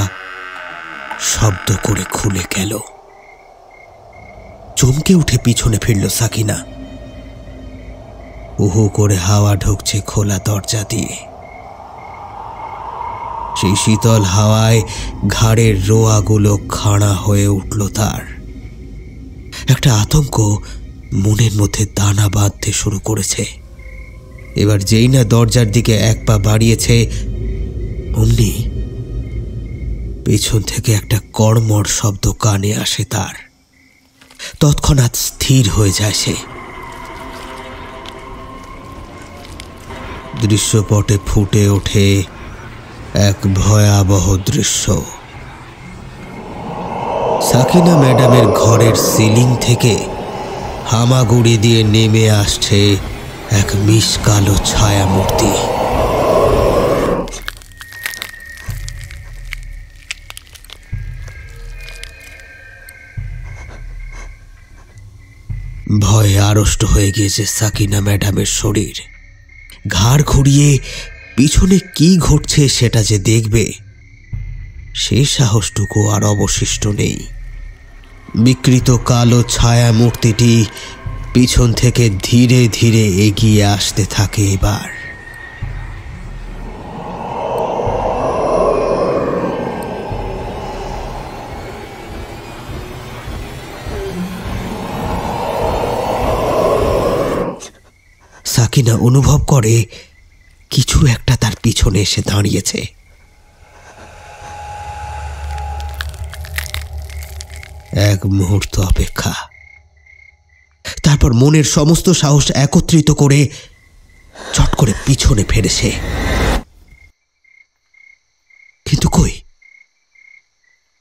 শব্দ করে খুলে গেল। চমকে উঠে পিছনে ফিরল সাকিনা। উহু করে হাওয়া ঢুকছে খোলা দরজা দিয়ে। সেই শীতল হাওয়ায় ঘাড়ের রোয়াগুলো খাড়া হয়ে উঠল তার। একটা আতঙ্ক মনের মধ্যে দানা বাঁধতে শুরু করেছে। এবার যেই না দরজার দিকে এক পা বাড়িয়েছে, অমনি পেছন থেকে একটা কড়মড় শব্দ কানে আসে তার। তৎক্ষণাৎ স্থির হয়ে যায় সে। দৃশ্যপটে ফুটে ওঠে এক ভয়াবহ দৃশ্য। সাকিনা ম্যাডামের ঘরের সিলিং থেকে হামাগুড়ি দিয়ে নেমে আসছে এক মিশকালো ছায়া মূর্তি। ভয়ে আড়ষ্ট হয়ে গিয়েছে সাকিনা ম্যাডামের শরীর। ঘাড় ঘুরিয়ে পিছনে কি ঘটছে সেটা যে দেখবে, সে সাহসটুকু আর অবশিষ্ট নেই। বিকৃত কালো ছায়া মূর্তিটি পিছন থেকে ধীরে ধীরে এগিয়ে আসতে থাকে। এবার সাকিনা অনুভব করে কিছু একটা তার পিছনে এসে দাঁড়িয়েছে। এক মুহূর্ত অপেক্ষা, তারপর মনের সমস্ত সাহস একত্রিত করে চট করে পিছনে ফেরেছে। কিন্তু কই,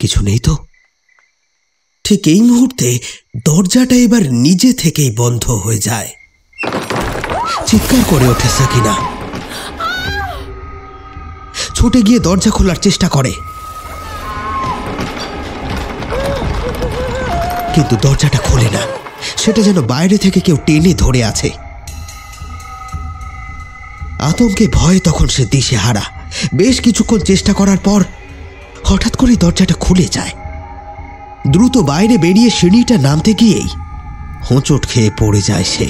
কিছু নেই তো। ঠিক এই মুহূর্তে দরজাটা এবার নিজে থেকেই বন্ধ হয়ে যায়। চিৎকার করে ওঠে সাকিনা, ছুটে গিয়ে দরজা খোলার চেষ্টা করে, কিন্তু দরজাটা খোলে না। সেটা যেন বাইরে থেকে কেউ টেনে ধরে আছে। আতঙ্কে ভয়ে তখন সে দিশেহারা। বেশ কিছুক্ষণ চেষ্টা করার পর হঠাৎ করে দরজাটা খুলে যায়। দ্রুত বাইরে বেরিয়ে সিঁড়িটা নামতে গিয়েই হোঁচট খেয়ে পড়ে যায় সে।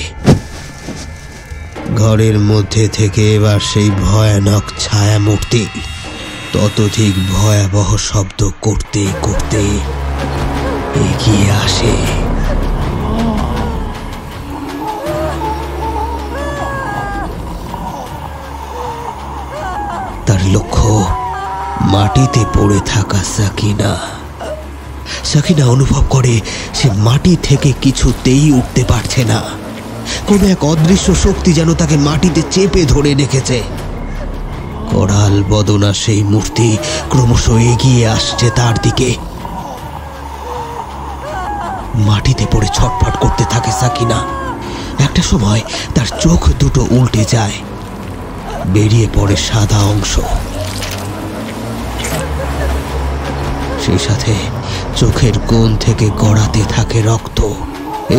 ঘরের মধ্যে থেকে এবার সেই ভয়ানক ছায়া মূর্তি ততোধিক ভয়াবহ শব্দ করতে করতে এগিয়ে আসে। তার লক্ষ্য মাটিতে পড়ে থাকা সাকিনা। সাকিনা অনুভব করে সে মাটি থেকে কিছুতেই উঠতে পারছে না। কোনো এক অদৃশ্য শক্তি যেন তাকে মাটিতে চেপে ধরে রেখেছে। করাল বদনা সেই মূর্তি ক্রমশ এগিয়ে আসছে তার দিকে। মাটিতে পড়ে ছটফট করতে থাকে সাকিনা। একটা সময় তার চোখ দুটো উল্টে যায়, বেরিয়ে পড়ে সাদা অংশ। সেই সাথে চোখের কোণ থেকে গড়াতে থাকে রক্ত।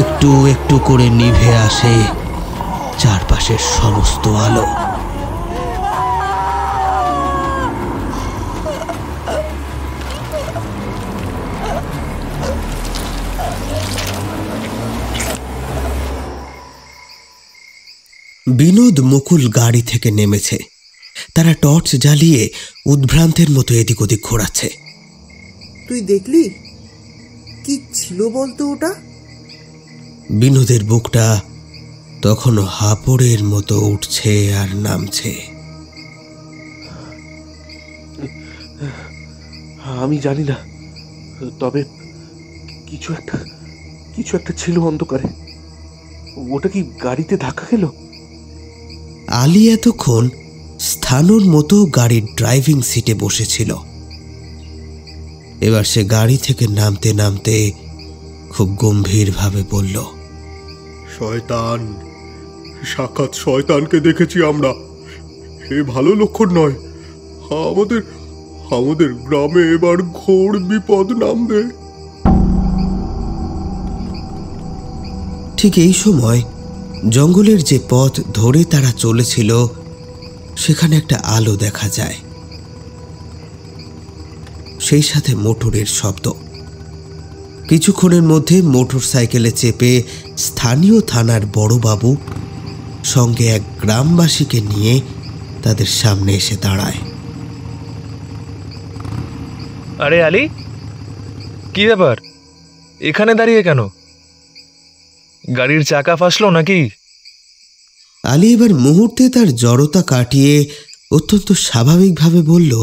একটু একটু করে নিভে আসে চারপাশের সমস্ত আলো। বিনোদ মুকুল গাড়ি থেকে নেমেছে। তারা টর্চ জ্বালিয়ে উদ্ভ্রান্তের মতো এদিক ওদিক ঘোরাচ্ছে। তুই দেখলি কি ছিল বলতো ওটা? বিনোদের বুকটা তখনও হাঁপড়ের মতো উঠছে আর নামছে। আমি জানি না, তবে কিছু একটা ছিল অন্ধকারে। ওটা কি গাড়িতে ধাক্কা খেল? আলী এতক্ষণ স্থানুর মতো গাড়ির ড্রাইভিং সিটে বসেছিল। এবার সে গাড়ি থেকে নামতে নামতে খুব গম্ভীরভাবে বলল, শয়তান, সাক্ষাৎ শয়তানকে দেখেছি আমরা। এ ভালো লক্ষণ নয়। আমাদের গ্রামে এবার ঘোর বিপদ নামবে। ঠিক এই সময় জঙ্গলের যে পথ ধরে তারা চলেছিল সেখানে একটা আলো দেখা যায়। সেই সাথে মোটরের শব্দ। কিছুক্ষণের মধ্যে মোটর সাইকেলে চেপে স্থানীয় থানার বড়বাবু সঙ্গে এক গ্রামবাসীকে নিয়ে তাদের সামনে এসে দাঁড়ায়। আরে আলী, কি ব্যাপার, এখানে দাঁড়িয়ে কেন? গাড়ির চাকা ফাঁসলো নাকি? আলী এবার মুহূর্তে তার জড়তা কাটিয়ে অত্যন্ত স্বাভাবিকভাবে বলল,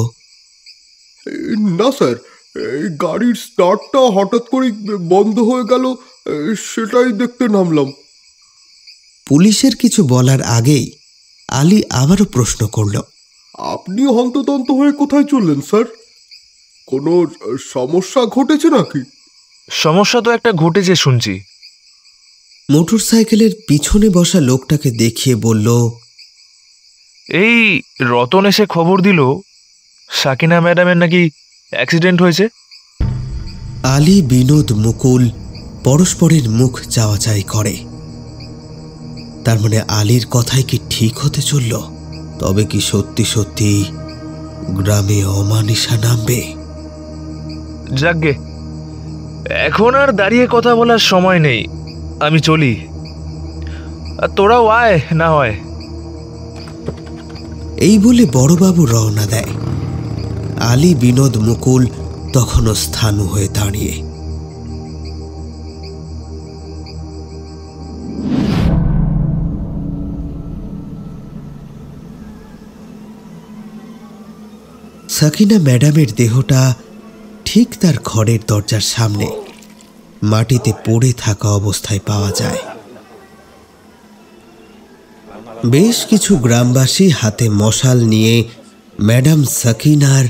না স্যার, এই গাড়ির স্টার্টটা হঠাৎ করে বন্ধ হয়ে গেল, সেটাই দেখতে নামলাম। পুলিশের কিছু বলার আগেই আলী আবারও প্রশ্ন করল, আপনি হন্তদন্ত হয়ে কোথায় চললেন স্যার? কোনো সমস্যা ঘটেছে নাকি? সমস্যা তো একটা ঘটেছে শুনছি। মোটরসাইকেলের পিছনে বসা লোকটাকে দেখিয়ে বলল, এই রতন এসে খবর দিল সাকিনা ম্যাডামের নাকি অ্যাক্সিডেন্ট হয়েছে। আলী, বিনোদ, মুকুল পরস্পরের মুখ চাওয়াচাই করে। তার মানে আলীর কথাই কি ঠিক হতে চলল? তবে কি সত্যি সত্যি গ্রামে অমানিসা নামবে? যাকগে, এখন আর দাঁড়িয়ে কথা বলার সময় নেই, আমি চলি। আর তোরাও আয় না হয়। এই বলে বড়বাবু রওনা দেয়। আলী, বিনোদ, মুকুল তখনও স্থাণু হয়ে দাঁড়িয়ে। সাকিনা ম্যাডামের দেহটা ঠিক তার ঘরের দরজার সামনে মাটিতে পড়ে থাকা অবস্থায় পাওয়া যায়। বেশ কিছু গ্রামবাসী হাতে মশাল নিয়ে ম্যাডাম সাকিনার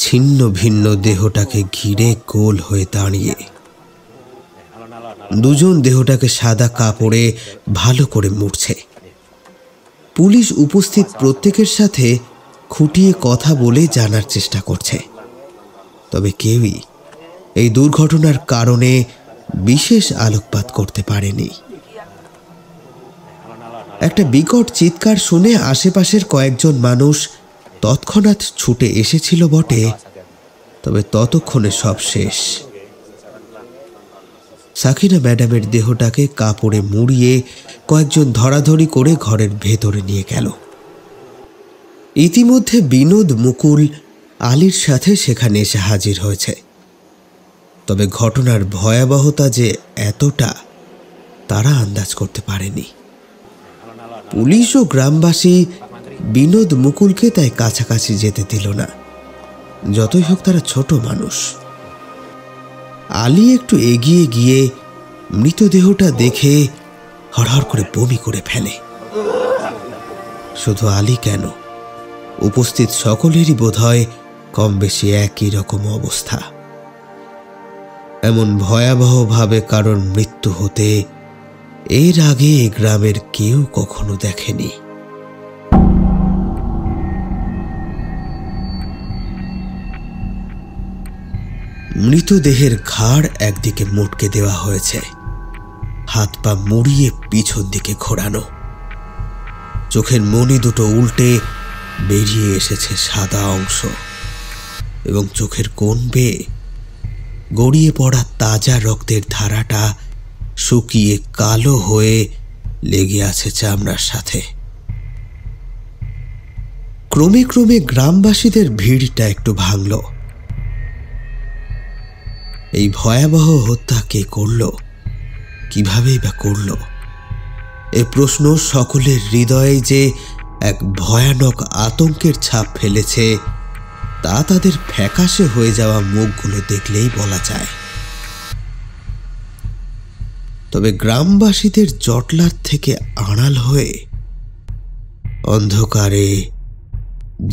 ছিন্ন ভিন্ন দেহটাকে ঘিরে গোল হয়ে দাঁড়িয়ে। দুজন দেহটাকে সাদা কাপড়ে ভালো করে মুড়ছে। পুলিশ উপস্থিত প্রত্যেকের সাথে খুঁটিয়ে কথা বলে জানার চেষ্টা করছে, তবে কেউই এই দুর্ঘটনার কারণে বিশেষ আলোকপাত করতে পারেনি। একটা বিকট চিৎকার শুনে আশেপাশের কয়েকজন মানুষ তৎক্ষণাৎ ছুটে এসেছিল বটে, তবে ততক্ষণে সব শেষ। সাকিনা ম্যাডামের দেহটাকে কাপড়ে মুড়িয়ে কয়েকজন ধরাধরি করে ঘরের ভেতরে নিয়ে গেল। ইতিমধ্যে বিনোদ, মুকুল আলীর সাথে সেখানে এসে হাজির হয়েছে। তবে ঘটনার ভয়াবহতা যে এতটা তারা আন্দাজ করতে পারেনি। পুলিশ ও গ্রামবাসী বিনোদ, মুকুলকে তাই কাছাকাছি যেতে দিল না। যতই হোক তারা ছোট মানুষ। আলী একটু এগিয়ে গিয়ে মৃতদেহটা দেখে হড়হড় করে বমি করে ফেলে। শুধু আলী কেন, উপস্থিত সকলেরই বোধহয় কম বেশি একই রকম অবস্থা। এমন ভয়াবহভাবে কারোর মৃত্যু হতে এর আগে এই গ্রামের কেউ কখনো দেখেনি। মৃতদেহের ঘাড় একদিকে মোটকে দেওয়া হয়েছে, হাত পা মুড়িয়ে পিছন দিকে ঘোরানো। চোখের মনি দুটো উল্টে বেরিয়ে এসেছে সাদা অংশ, এবং চোখের কোণ বেয়ে গড়িয়ে পড়া তাজা রক্তের ধারাটা শুকিয়ে কালো হয়ে লেগে আছে চামড়ার সাথে। ক্রমে ক্রমে গ্রামবাসীদের ভিড়টা একটু ভাঙল। এই ভয়াবহ হত্যা কে করল, কিভাবেই বা করল, এ প্রশ্ন সকলের হৃদয়ে যে এক ভয়ানক আতঙ্কের ছাপ ফেলেছে তা তাদের ফ্যাকাশে হয়ে যাওয়া মুখগুলো দেখলেই বলা যায়। তবে গ্রামবাসীদের জটলার থেকে আড়াল হয়ে অন্ধকারে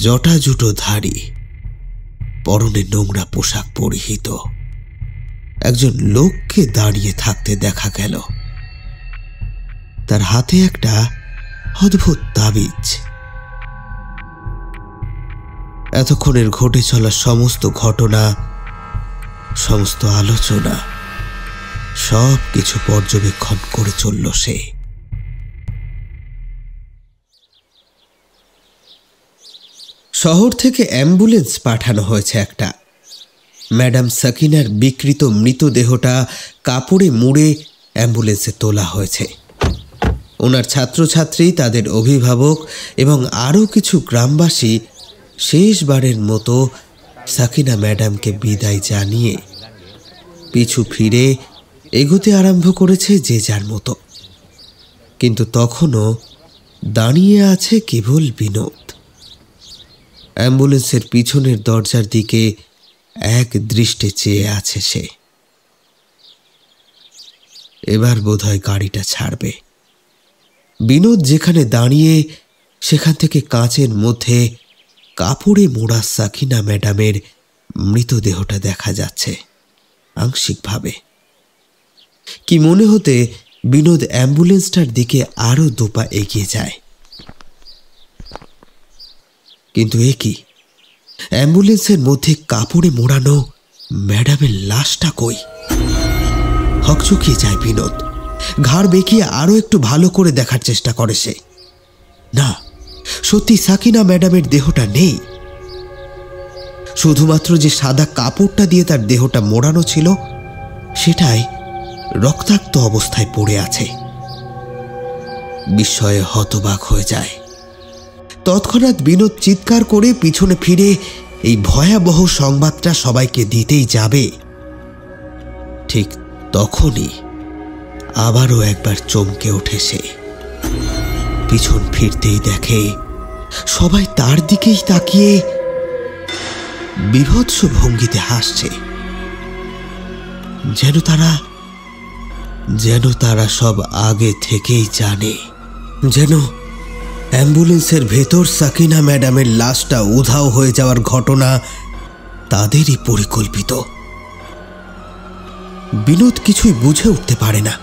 জটাজুটোধারী, পরনে নোংরা পোশাক পরিহিত একজন লোককে দাঁড়িয়ে থাকতে দেখা গেল। তার হাতে একটা অদ্ভুত তাবিজ। এতক্ষণের ঘটে চলা সমস্ত ঘটনা, সমস্ত আলোচনা, সব কিছু পর্যবেক্ষণ করে চলল সে। শহর থেকে অ্যাম্বুলেন্স পাঠানো হয়েছে একটা। ম্যাডাম সাকিনার বিকৃত মৃতদেহটা কাপড়ে মুড়ে অ্যাম্বুলেন্সে তোলা হয়েছে। ওনার ছাত্রছাত্রী, তাদের অভিভাবক এবং আরও কিছু গ্রামবাসী শেষবারের মতো সাকিনা ম্যাডামকে বিদায় জানিয়ে পিছু ফিরে এগোতে আরম্ভ করেছে যে যার মতো। কিন্তু তখনও দাঁড়িয়ে আছে কেবল বিনোদ। অ্যাম্বুলেন্সের পিছনের দরজার দিকে এক দৃষ্টে চেয়ে আছে সে। এবার বোধহয় গাড়িটা ছাড়বে। বিনোদ যেখানে দাঁড়িয়ে সেখান থেকে কাঁচের মধ্যে কাপড়ে মোড়া সাকিনা ম্যাডামের মৃতদেহটা দেখা যাচ্ছে আংশিকভাবে। কি মনে হতে বিনোদ অ্যাম্বুলেন্সটার দিকে আরো দুপা এগিয়ে যায়। কিন্তু এ কি, অ্যাম্বুলেন্সের মধ্যে কাপড়ে মোড়ানো ম্যাডামের লাশটা কই? হকচকিয়ে যায় বিনোদ। ঘাড় বেঁকিয়ে আরো একটু ভালো করে দেখার চেষ্টা করে সে। না, সত্যি সাকিনা ম্যাডামের দেহটা নেই। শুধুমাত্র যে সাদা কাপড়টা দিয়ে তার দেহটা মোড়ানো ছিল সেটাই রক্তাক্ত অবস্থায় পড়ে আছে। বিস্ময়ে হতবাক হয়ে যায়। তৎক্ষণাৎ বিনোদ চিৎকার করে পিছনে ফিরে এই ভয়াবহ সংবাদটা সবাইকে দিতেই যাবে। ঠিক তখনই আবারও একবার চমকে ওঠে সে। পিছন ফিরতেই দেখে সবাই তার দিকেই তাকিয়ে বিভৎস ভঙ্গিতে হাসছে, যেন তারা সব আগে থেকেই জানে, যেন অ্যাম্বুলেন্সের ভেতর সাকিনা ম্যাডামের লাশটা উধাও হয়ে যাওয়ার ঘটনা তাদেরই পরিকল্পিত। বিনোদ কিছুই বুঝে উঠতে পারে না।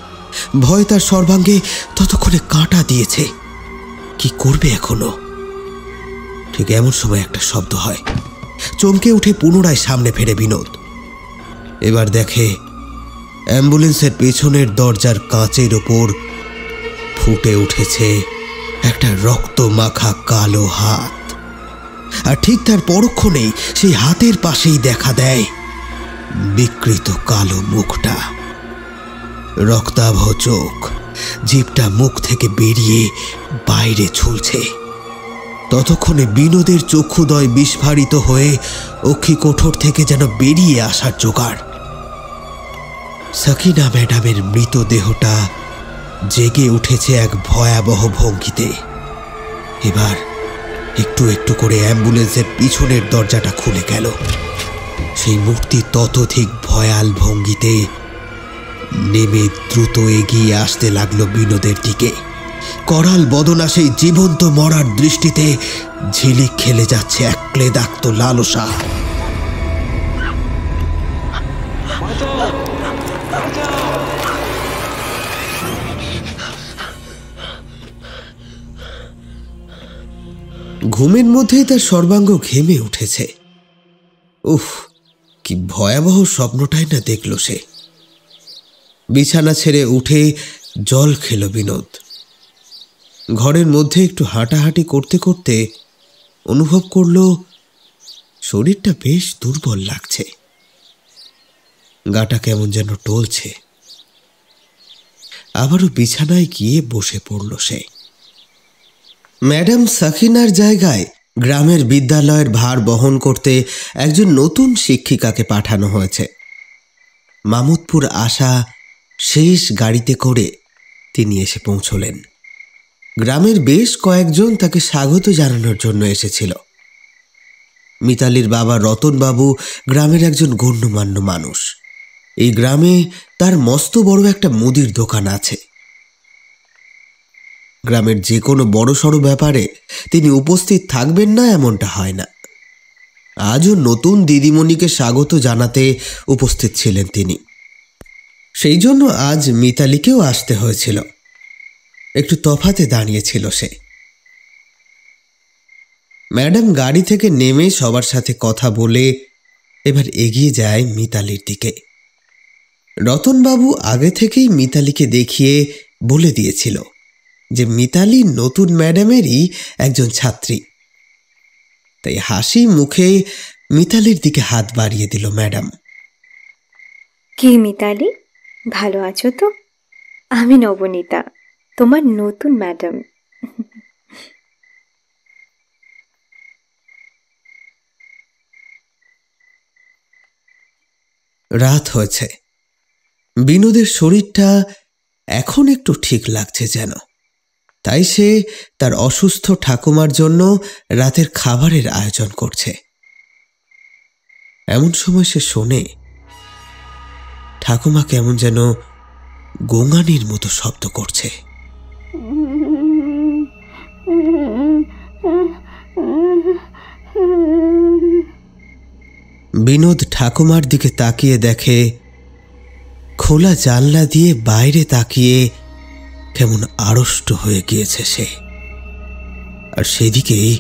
ভয় তার সর্বাঙ্গে ততক্ষণে কাঁটা দিয়েছে। কি করবে এখনো? ঠিক এমন সময় একটা শব্দ হয়। চমকে উঠে পুনরায় সামনে ফেরে বিনোদ। এবার দেখে অ্যাম্বুলেন্সের পেছনের দরজার কাঁচের ওপর ফুটে উঠেছে একটা রক্ত মাখা কালো হাত। আর ঠিক তার পরক্ষণেই সেই হাতের পাশেই দেখা দেয় বিকৃত কালো মুখটা। রক্তাভ চোখ, জিভটা মুখ থেকে বেরিয়ে বাইরে ঝুলছে। ততক্ষণে বিনোদের চক্ষুদয় বিস্ফারিত হয়ে অক্ষিকোঠর থেকে যেন বেরিয়ে আসার জোগাড়। সাকিনা ম্যাডামের মৃতদেহটা জেগে উঠেছে এক ভয়াবহ ভঙ্গিতে। এবার একটু একটু করে অ্যাম্বুলেন্সের পিছনের দরজাটা খুলে গেল। সেই মূর্তি ততোধিক ভয়াল ভঙ্গিতে নেমে দ্রুত এগিয়ে আসতে লাগলো বিনোদের দিকে। করাল বদনা সেই জীবন্ত মরার দৃষ্টিতে ঝিলিক খেলে যাচ্ছে এক ক্লেদাক্ত লালসা। ঘুমের মধ্যেই তার সর্বাঙ্গ ঘেমে উঠেছে। উফ, কি ভয়াবহ স্বপ্নটাই না দেখল সে। বিছানা ছেড়ে উঠে জল খেল বিনোদ। ঘরের মধ্যে একটু হাঁটাহাঁটি করতে করতে অনুভব করল শরীরটা বেশ দুর্বল লাগছে। গাটা কেমন যেন টলছে। আবারও বিছানায় গিয়ে বসে পড়ল সে। ম্যাডাম সাকিনার জায়গায় গ্রামের বিদ্যালয়ের ভার বহন করতে একজন নতুন শিক্ষিকাকে পাঠানো হয়েছে। মামুদপুর আসা শেষ গাড়িতে করে তিনি এসে পৌঁছলেন। গ্রামের বেশ কয়েকজন তাকে স্বাগত জানানোর জন্য এসেছিল। মিতালির বাবা রতনবাবু গ্রামের একজন গণ্যমান্য মানুষ। এই গ্রামে তার মস্ত বড় একটা মুদির দোকান আছে। গ্রামের যে কোনো বড়সড় ব্যাপারে তিনি উপস্থিত থাকবেন না এমনটা হয় না। আজও নতুন দিদিমণিকে স্বাগত জানাতে উপস্থিত ছিলেন তিনি। সেই জন্য আজ মিতালিকেও আসতে হয়েছিল। একটু তফাতে দাঁড়িয়েছিল সে। ম্যাডাম গাড়ি থেকে নেমে সবার সাথে কথা বলে এবার এগিয়ে যায় মিতালির দিকে। রতনবাবু আগে থেকেই মিতালিকে দেখিয়ে বলে দিয়েছিল যে মিতালি নতুন ম্যাডামেরই একজন ছাত্রী। তাই হাসি মুখে মিতালির দিকে হাত বাড়িয়ে দিল ম্যাডাম। কি মিতালি, ভালো আছো তো? আমি নবনীতা। তোমার নতুন ম্যাডাম। রাত হয়েছে। বিনোদের শরীরটা এখন একটু ঠিক লাগছে যেন, তাই সে তার অসুস্থ ঠাকুমার জন্য রাতের খাবারের আয়োজন করছে। এমন সময় সে শোনে ঠাকুমা কেমন যেন গোঙানির মতো শব্দ করছে। বিনোদ ঠাকুমার দিকে তাকিয়ে দেখে খোলা জানলা দিয়ে বাইরে তাকিয়ে কেমন আড়ষ্ট হয়ে গিয়েছে সে, আর সেদিকেই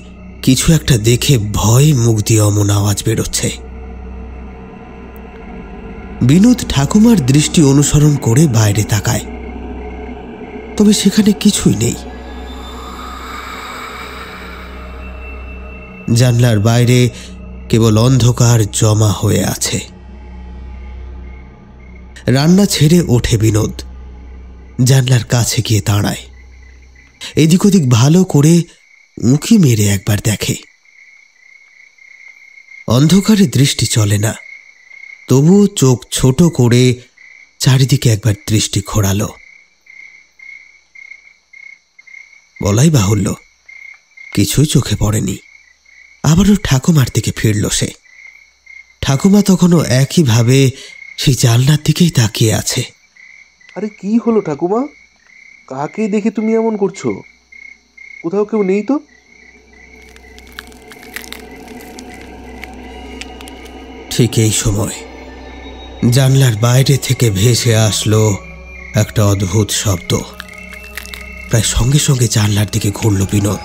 কিছু একটা দেখে ভয়ে মুখ দিয়ে অমন আওয়াজ বেরোচ্ছে। বিনোদ ঠাকুমার দৃষ্টি অনুসরণ করে বাইরে তাকায়, তবে সেখানে কিছুই নেই। জানলার বাইরে কেবল অন্ধকার জমা হয়ে আছে। রান্না ছেড়ে ওঠে বিনোদ, জানলার কাছে গিয়ে দাঁড়ায়। এদিক ওদিক ভালো করে উঁকি মেরে একবার দেখে। অন্ধকারে দৃষ্টি চলে না, তবুও চোখ ছোট করে চারিদিকে একবার দৃষ্টি ঘোরালো। বলাই বাহুল্য, কিছুই চোখে পড়েনি। আবারও ঠাকুমার দিকে ফিরল সে। ঠাকুমা তখনও একইভাবে সেই জানলার দিকেই তাকিয়ে আছে। আরে কি হলো ঠাকুমা? কাকে দেখে তুমি এমন করছো? কোথাও কেউ নেই তো? ঠিক এই সময় জানলার বাইরে থেকে ভেসে আসলো একটা অদ্ভুত শব্দ। প্রায় সঙ্গে সঙ্গে জানলার দিকে ঘুরল বিনোদ।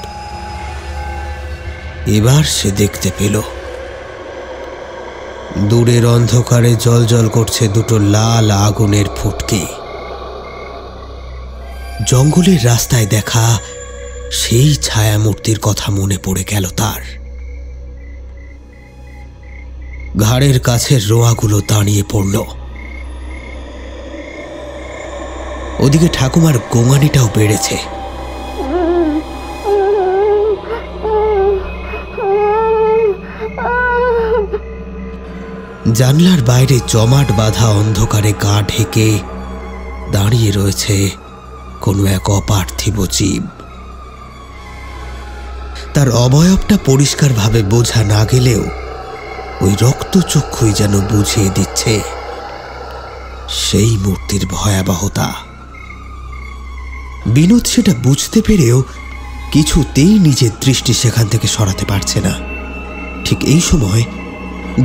এবার সে দেখতে পেল দূরের অন্ধকারে জ্বলজ্বল করছে দুটো লাল আগুনের ফুটকি। জঙ্গলের রাস্তায় দেখা সেই ছায়ামূর্তির কথা মনে পড়ে গেল তার। ঘাড়ের কাছের রোয়াগুলো দাঁড়িয়ে পড়ল। ওদিকে ঠাকুমার গোঙানিটাও বেড়েছে। জানলার বাইরে জমাট বাঁধা অন্ধকারে গা ঢেকে দাঁড়িয়ে রয়েছে কোনো এক অপার্থিব জীব। তার অবয়বটা পরিষ্কারভাবে বোঝা না গেলেও ওই রক্তচক্ষুই যেন বুঝিয়ে দিচ্ছে সেই মূর্তির ভয়াবহতা। বিনোদ সেটা বুঝতে পেরেও কিছুতেই নিজের দৃষ্টি সেখান থেকে সরাতে পারছে না। ঠিক এই সময়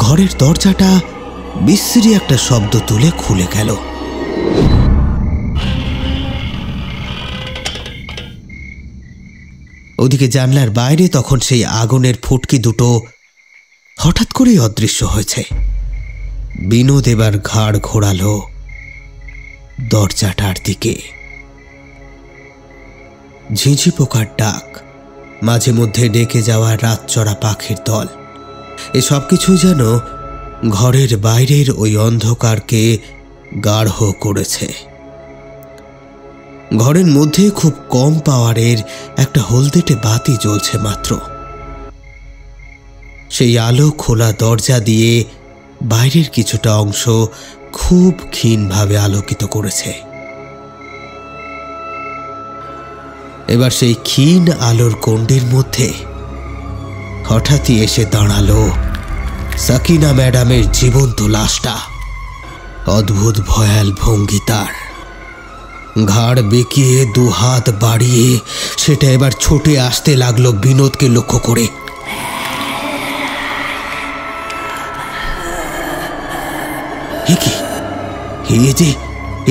ঘরের দরজাটা বিশ্রী একটা শব্দ তুলে খুলে গেল। ওদিকে জানলার বাইরে তখন সেই আগুনের ফুটকি দুটো হঠাৎ করেই অদৃশ্য হয়েছে। বিনোদ এবার ঘাড় ঘোরালো দরজাটার দিকে। ঝিঁঝি পোকার ডাক, মাঝে মধ্যে ডেকে যাওয়া রাতচরা পাখির দল, এসব কিছু যেন ঘরের বাইরের ওই অন্ধকারকে গাঢ় করেছে। ঘরের মধ্যে খুব কম পাওয়ারের একটা হলদেটে বাতি জ্বলছে মাত্র। সেই আলো খোলা দরজা দিয়ে বাইরের কিছুটা অংশ খুব ক্ষীণভাবে আলোকিত করেছে। এবার সেই ক্ষীণ আলোর গণ্ডির মধ্যে হঠাৎই এসে দাঁড়ালো সাকিনা ম্যাডামের জীবন্ত লাশটা। অদ্ভুত ভয়াল ভঙ্গি তার। ঘাড় বেঁকিয়ে দু হাত বাড়িয়ে সেটা এবার ছুটে আসতে লাগলো বিনোদকে লক্ষ্য করে।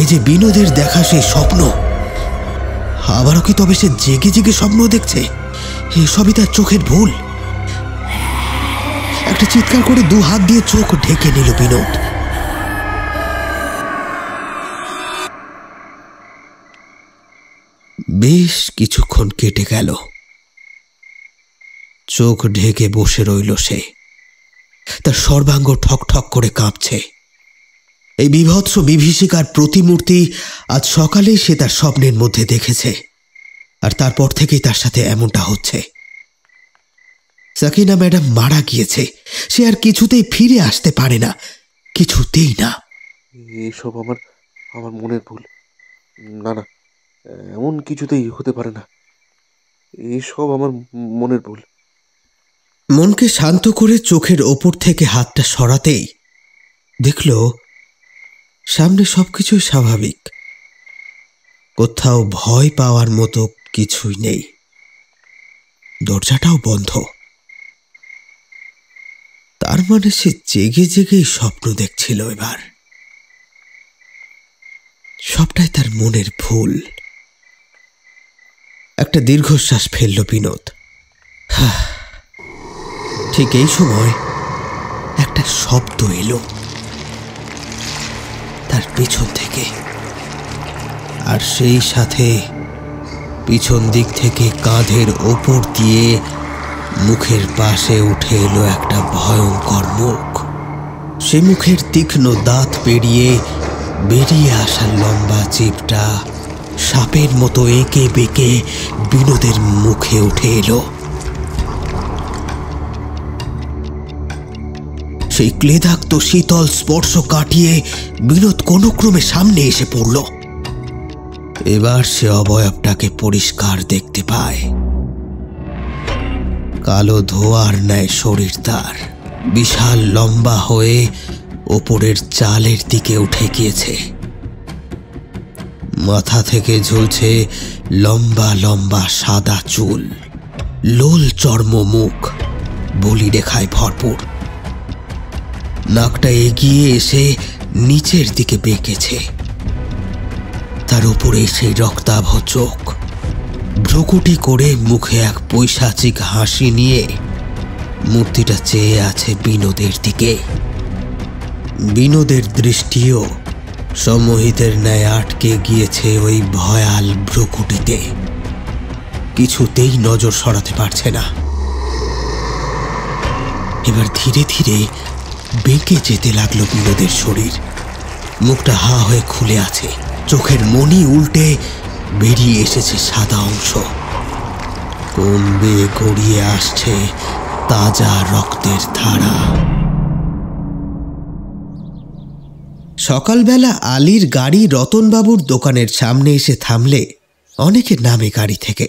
এ যে বিনোদের দেখা সেই স্বপ্ন। আবারও কি তবে সে জেগে জেগে স্বপ্ন দেখছে? এসবই তার চোখের ভুল। একটা চিৎকার করে দু হাত দিয়ে চোখ ঢেকে নিল বিনোদ। বেশ কিছুক্ষণ কেটে গেল। চোখ ঢেকে বসে রইল সে। তার সর্বাঙ্গ ঠক ঠক করে কাঁপছে। এই বিভৎস বিভীষিকার প্রতিমূর্তি আজ সকালেই সে তার স্বপ্নের মধ্যে দেখেছে, আর তারপর থেকেই তার সাথে এমনটা হচ্ছে। সাকিনা ম্যাডাম মারা গিয়েছে, সে আর কিছুতেই ফিরে আসতে পারে না, কিছুতেই না। এসব আমার আমার মনের ভুল। না না, এমন কিছুতেই হতে পারে না, এসব আমার মনের ভুল। মনকে শান্ত করে চোখের ওপর থেকে হাতটা সরাতেই দেখল সামনে সবকিছুই স্বাভাবিক, কোথাও ভয় পাওয়ার মতো কিছুই নেই, দরজাটাও বন্ধ। তার মানে সে জেগে জেগেই স্বপ্ন দেখছিল। এবার সবটাই তার মনের ভুল। একটা দীর্ঘশ্বাস ফেলল বিনোদ। ঠিক এই সময় একটা শব্দ এলো তার পিছন থেকে, আর সেই সাথে পিছন দিক থেকে কাঁধের ওপর দিয়ে মুখের পাশে উঠে এলো একটা ভয়ঙ্কর মুখ। সে মুখের তীক্ষ্ণ দাঁত পেরিয়ে বেরিয়ে আসা লম্বা জিভটা সাপের মতো এঁকে বেঁকে বিনোদের মুখে উঠে এলো। সেই ক্লেদাক্ত শীতল স্পর্শ কাটিয়ে বিনোদ কোনো ক্রমে সামনে এসে পড়ল। এবার সে অবয়বটাকে পরিষ্কার দেখতে পায়। কালো ধোঁয়ার ন্যায় শরীর তার, বিশাল লম্বা হয়ে ওপরের চালের দিকে উঠে গিয়েছে। মাথা থেকে ঝুলছে লম্বা লম্বা সাদা চুল, লোল চর্ম মুখ, বলি রেখায় ভরপুর। নাকটা এগিয়ে এসে নিচের দিকে বেঁকেছে, তার উপরে সেই রক্তাভ চোখ, ভ্রুকুটি করে মুখে এক পৈশাচিক হাসি নিয়ে মূর্তিটা চেয়ে আছে বিনোদের দিকে। বিনোদের দৃষ্টিও সম্মোহিতের ন্যায় আটকে গিয়েছে ওই ভয়াল ভ্রুকুটিতে, কিছুতেই নজর সরাতে পারছে না। এবার ধীরে ধীরে বেঁকে যেতে লাগলো বিনোদের শরীর। মুখটা হা হয়ে খুলে আছে, চোখের মনি উল্টে বেরিয়ে এসেছে সাদা অংশ। কোন বেয়ে গড়িয়ে আসছে তাজা রক্তের ধারা। সকালবেলা আলীর গাড়ি রতনবাবুর দোকানের সামনে এসে থামলে অনেকে নামে গাড়ি থেকে।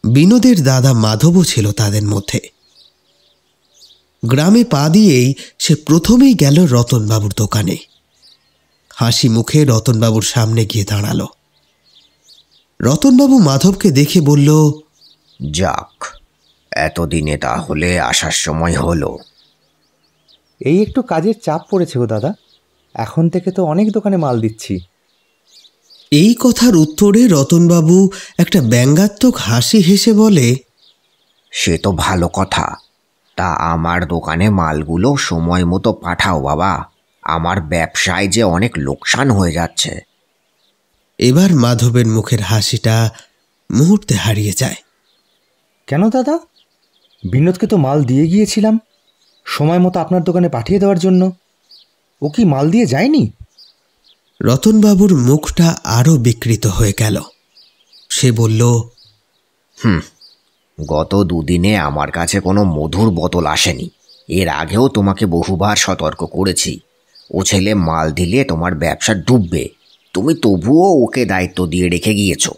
বিনোদের দাদা মাধবও ছিল তাদের মধ্যে। গ্রামে পা দিয়েই সে প্রথমেই গেল রতনবাবুর দোকানে। হাসি মুখে রতনবাবুর সামনে গিয়ে দাঁড়ালো। রতনবাবু মাধবকে দেখে বলল, যাক, এতদিনে তাহলে আসার সময় হলো। এই একটু কাজের চাপ পড়েছে গো দাদা, এখন থেকে তো অনেক দোকানে মাল দিচ্ছি। এই কথার উত্তরে রতনবাবু একটা ব্যঙ্গাত্মক হাসি হেসে বলে, সে তো ভালো কথা, তা আমার দোকানে মালগুলো সময় মতো পাঠাও বাবা, আমার ব্যবসায় যে অনেক লোকসান হয়ে যাচ্ছে। এবার মাধবের মুখের হাসিটা মুহূর্তে হারিয়ে যায়। কেন দাদা? বিনোদকে তো মাল দিয়ে গিয়েছিলাম সময় মতো আপনার দোকানে পাঠিয়ে দেওয়ার জন্য, ও কি মাল দিয়ে যায়নি? রতনবাবুর মুখটা আরো বিকৃত হয়ে গেল। সে বলল, গত দুদিনে আমার কাছে কোনো মধুর বোতল আসেনি। এর আগেও তোমাকে বহুবার সতর্ক করেছি, ও ছেলে মাল দিলে তোমার ব্যবসা ডুববে, তুমি তবুও ওকে দায়িত্ব দিয়ে রেখে গিয়েছো।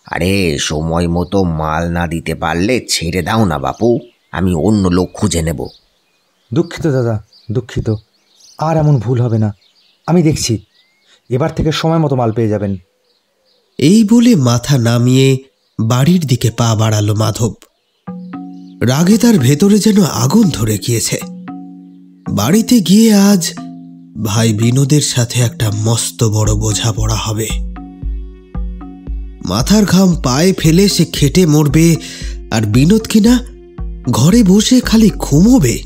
আরে সময় মতো মাল না দিতে পারলে ছেড়ে দাও না বাপু, আমি অন্য লোক খুঁজে নেব। দুঃখিত দাদা, দুঃখিত, আর এমন ভুল হবে না, আমি দেখছি, এবার থেকে সময় মতো মাল পেয়ে যাবেন। এই বলে মাথা নামিয়ে বাড়ির দিকে পা বাড়ালো মাধব। রাগে তার ভেতরে যেন আগুন ধরে গিয়েছে। বাড়িতে গিয়ে আজ ভাই বিনোদের সাথে একটা মস্ত বড় বোঝাপড়া হবে। মাথার ঘাম পায়ে ফেলে সে খেটে মরবে, আর বিনোদ কিনা ঘরে বসে খালি ঘুমোবে।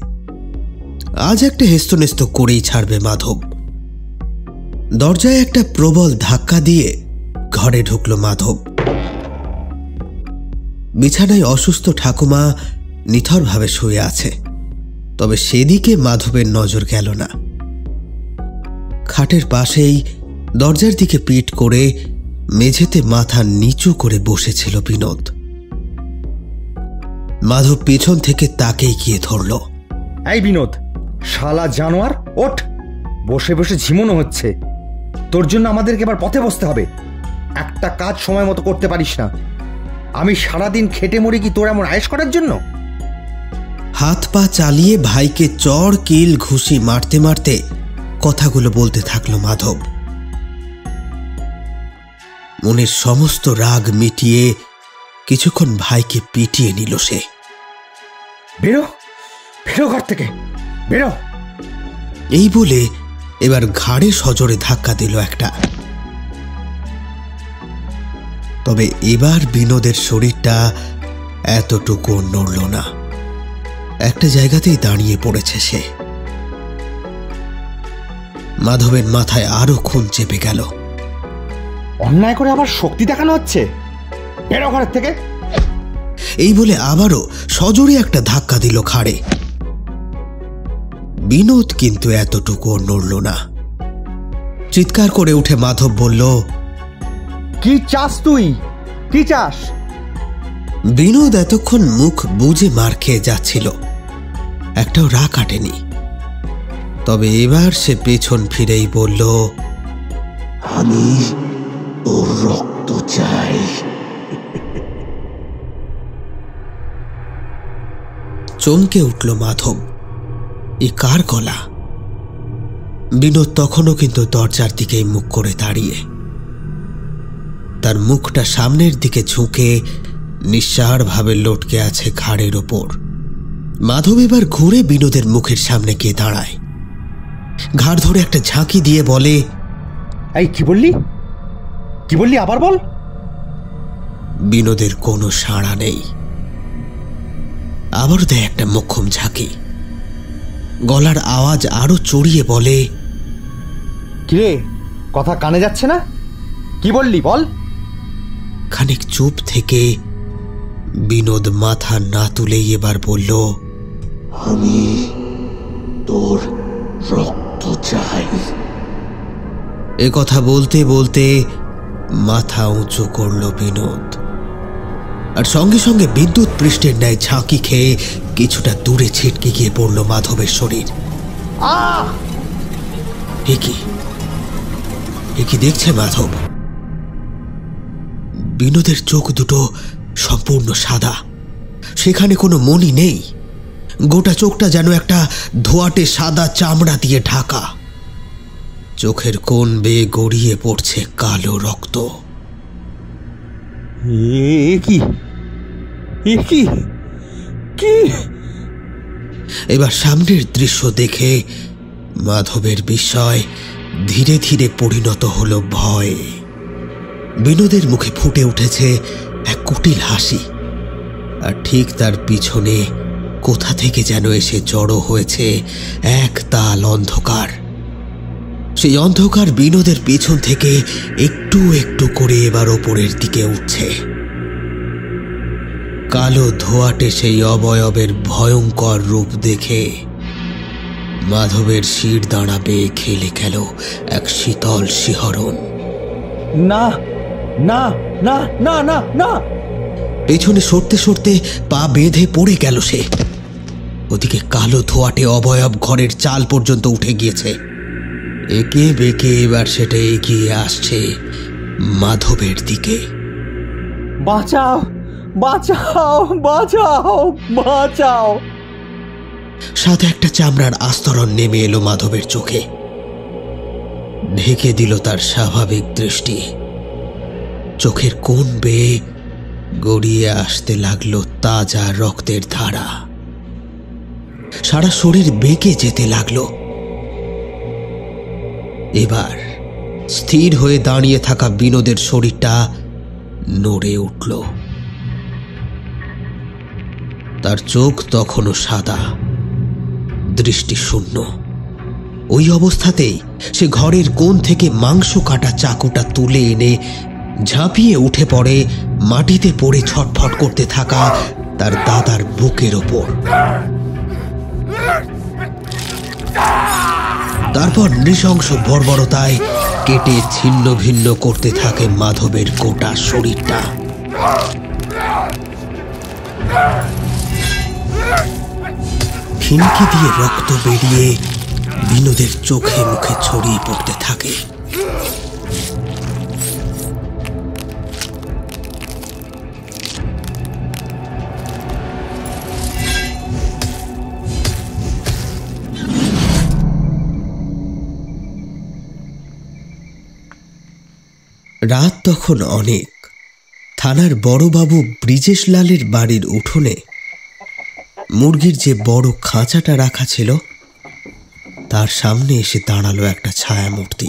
আজ একটা হেস্তনেস্ত করেই ছাড়বে মাধব। দরজায় একটা প্রবল ধাক্কা দিয়ে ঘরে ঢুকল মাধব। বিছানায় অসুস্থ ঠাকুমা নিথরভাবে শুয়ে আছে, তবে সেদিকে মাধবের নজর গেল না। খাটের পাশেই দরজার দিকে পিঠ করে মেঝেতে মাথা নিচু করে বসেছিল বিনোদ। মাধব পেছন থেকে তাকেই গিয়ে ধরল। এই বিনোদ, শালা জানোয়ার, ওঠ! বসে বসে ঝিমোনো হচ্ছে। তোর জন্য আমাদেরকে এবার পথে বসতে হবে। একটা কাজ সময় মতো করতে পারিস না। আমি সারাদিন খেটে মরি কি তোর এমন আয়েশ করার জন্য? হাত পা চালিয়ে ভাইকে চড় কিল ঘুষি মারতে মারতে কথাগুলো বলতে থাকলো মাধব। মনের সমস্ত রাগ মিটিয়ে কিছুক্ষণ ভাইকে পিটিয়ে নিল সে। বেরো, বেরো ঘর থেকে, বেরো! এই বলে এবার ঘাড়ে সজোরে ধাক্কা দিল একটা। তবে এবার বিনোদের শরীরটা এতটুকু নড়ল না, একটা জায়গাতেই দাঁড়িয়ে পড়েছে সে। মাধবের মাথায় আরো খুন চেপে গেল। অন্যায় করে আবার শক্তি দেখানো হচ্ছে, বেরো ঘরের থেকে! এই বলে আবারও সজোরে একটা ধাক্কা দিল ঘাড়ে। বিনোদ কিন্তু এতটুকু নড়ল না। চিৎকার করে উঠে মাধব বলল, কি চাস তুই? কি চাস? বিনোদ এতক্ষণ মুখ বুজে মার খেয়ে যাচ্ছিল, একটাও রাগ কাটেনি। তবে এবার সে পেছন ফিরেই বলল, আমি ওর রক্ত চাই। চমকে উঠল মাধব, এ কার গলা? বিনোদ তখনও কিন্তু দরজার দিকেই মুখ করে দাঁড়িয়ে, তার মুখটা সামনের দিকে ঝুঁকে নিঃসাড় ভাবে লটকে আছে ঘাড়ের ওপর। মাধব এবার ঘুরে বিনোদের মুখের সামনে গিয়ে দাঁড়ায়, ঘাড় ধরে একটা ঝাঁকি দিয়ে বলে, এই কি বললি? কি বললি আবার বল? বিনোদের কোনো সাড়া নেই। আবার দেয় একটা মোক্ষম ঝাঁকি। গলার আওয়াজ আরো চড়িয়ে বলে, কিরে, কথা কানে যাচ্ছে না? কি বললি বল? খানিক চুপ থেকে বিনোদ মাথা না তুলেই এবার বলল, আমি তোর রক্ত চাই। এ কথা বলতে বলতে মাথা উঁচু করল বিনোদ, আর সঙ্গে সঙ্গে বিদ্যুৎ পৃষ্ঠের ন্যায় ঝাঁকি খেয়ে কিছুটা দূরে ছিটকে গিয়ে পড়ল মাধবের শরীর। এ কি দেখছে মাধব? বিনোদের চোখ দুটো সম্পূর্ণ সাদা, সেখানে কোনো মণি নেই। গোটা চোখটা যেন একটা ধোঁয়াটে সাদা চামড়া দিয়ে ঢাকা। চোখের কোণ বেয়ে গড়িয়ে পড়ছে কালো রক্ত। এবার সামনের দৃশ্য দেখে মাধবের বিস্ময় ধীরে ধীরে পরিণত হলো ভয়ে। বিনোদের মুখে ফুটে উঠেছে এক কুটিল হাসি, আর ঠিক তার পিছনে কোথা থেকে যেন এসে জড়ো হয়েছে এক তাল অন্ধকার। সেই অন্ধকার বিনোদের পেছন থেকে একটু একটু করে এবার ওপরের দিকে উঠছে। কালো ধোঁয়াটে সেই অবয়বের ভয়ঙ্কর রূপ দেখে মাধবের শির দাঁড়া বেয়ে খেলে গেল এক শীতল শিহরণ। না না না না না না! পেছনে সরতে সরতে পা বেঁধে পড়ে গেল সে। ওদিকে কালো ধোঁয়াটে অবয়ব ঘরের চাল পর্যন্ত উঠে গিয়েছে। একে বেঁকে এবার সেটা এগিয়ে আসছে মাধবের দিকে। বাঁচাও, বাঁচাও, বাঁচাও, বাঁচাও! সাথে একটা চামড়ার আস্তরণ নেমে এলো মাধবের চোখে, ঢেকে দিল তার স্বাভাবিক দৃষ্টি। চোখের কোণ বেয়ে গড়িয়ে আসতে লাগলো তাজা রক্তের ধারা, সারা শরীর বেঁকে যেতে লাগলো। এবার স্থির হয়ে দাঁড়িয়ে থাকা বিনোদের শরীরটা নড়ে উঠল। তার চোখ তখনও সাদা, দৃষ্টি শূন্য। ওই অবস্থাতেই সে ঘরের কোণ থেকে মাংস কাটা চাকুটা তুলে এনে ঝাঁপিয়ে উঠে পড়ে মাটিতে পড়ে ছটফট করতে থাকা তার দাদার বুকের ওপর। তারপর নৃশংস বর্বরতায় কেটে ছিন্ন ভিন্ন করতে থাকে মাধবের গোটা শরীরটা। খিনকি দিয়ে রক্ত বেরিয়ে বিনোদের চোখে মুখে ছড়িয়ে পড়তে থাকে। রাত তখন অনেক। থানার বড়বাবু ব্রিজেশ লালের বাড়ির উঠোনে মুরগির যে বড় খাঁচাটা রাখা ছিল তার সামনে এসে দাঁড়ালো একটা ছায়ামূর্তি।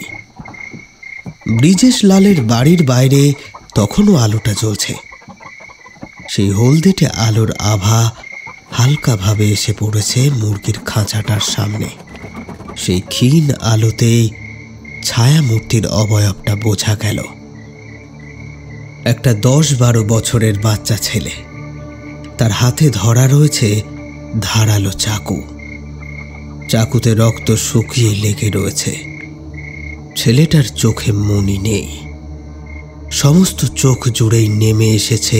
ব্রিজেশ লালের বাড়ির বাইরে তখনও আলোটা জ্বলছে। সেই হলদেটে আলোর আভা হালকাভাবে এসে পড়েছে মুরগির খাঁচাটার সামনে। সেই ক্ষীণ আলোতেই ছায়ামূর্তির অবয়বটা বোঝা গেল। একটা 10-12 বছরের বাচ্চা ছেলে, তার হাতে ধরা রয়েছে ধারালো চাকু। চাকুতে রক্ত শুকিয়ে লেগে রয়েছে। ছেলেটার চোখে মনি নেই, সমস্ত চোখ জুড়েই নেমে এসেছে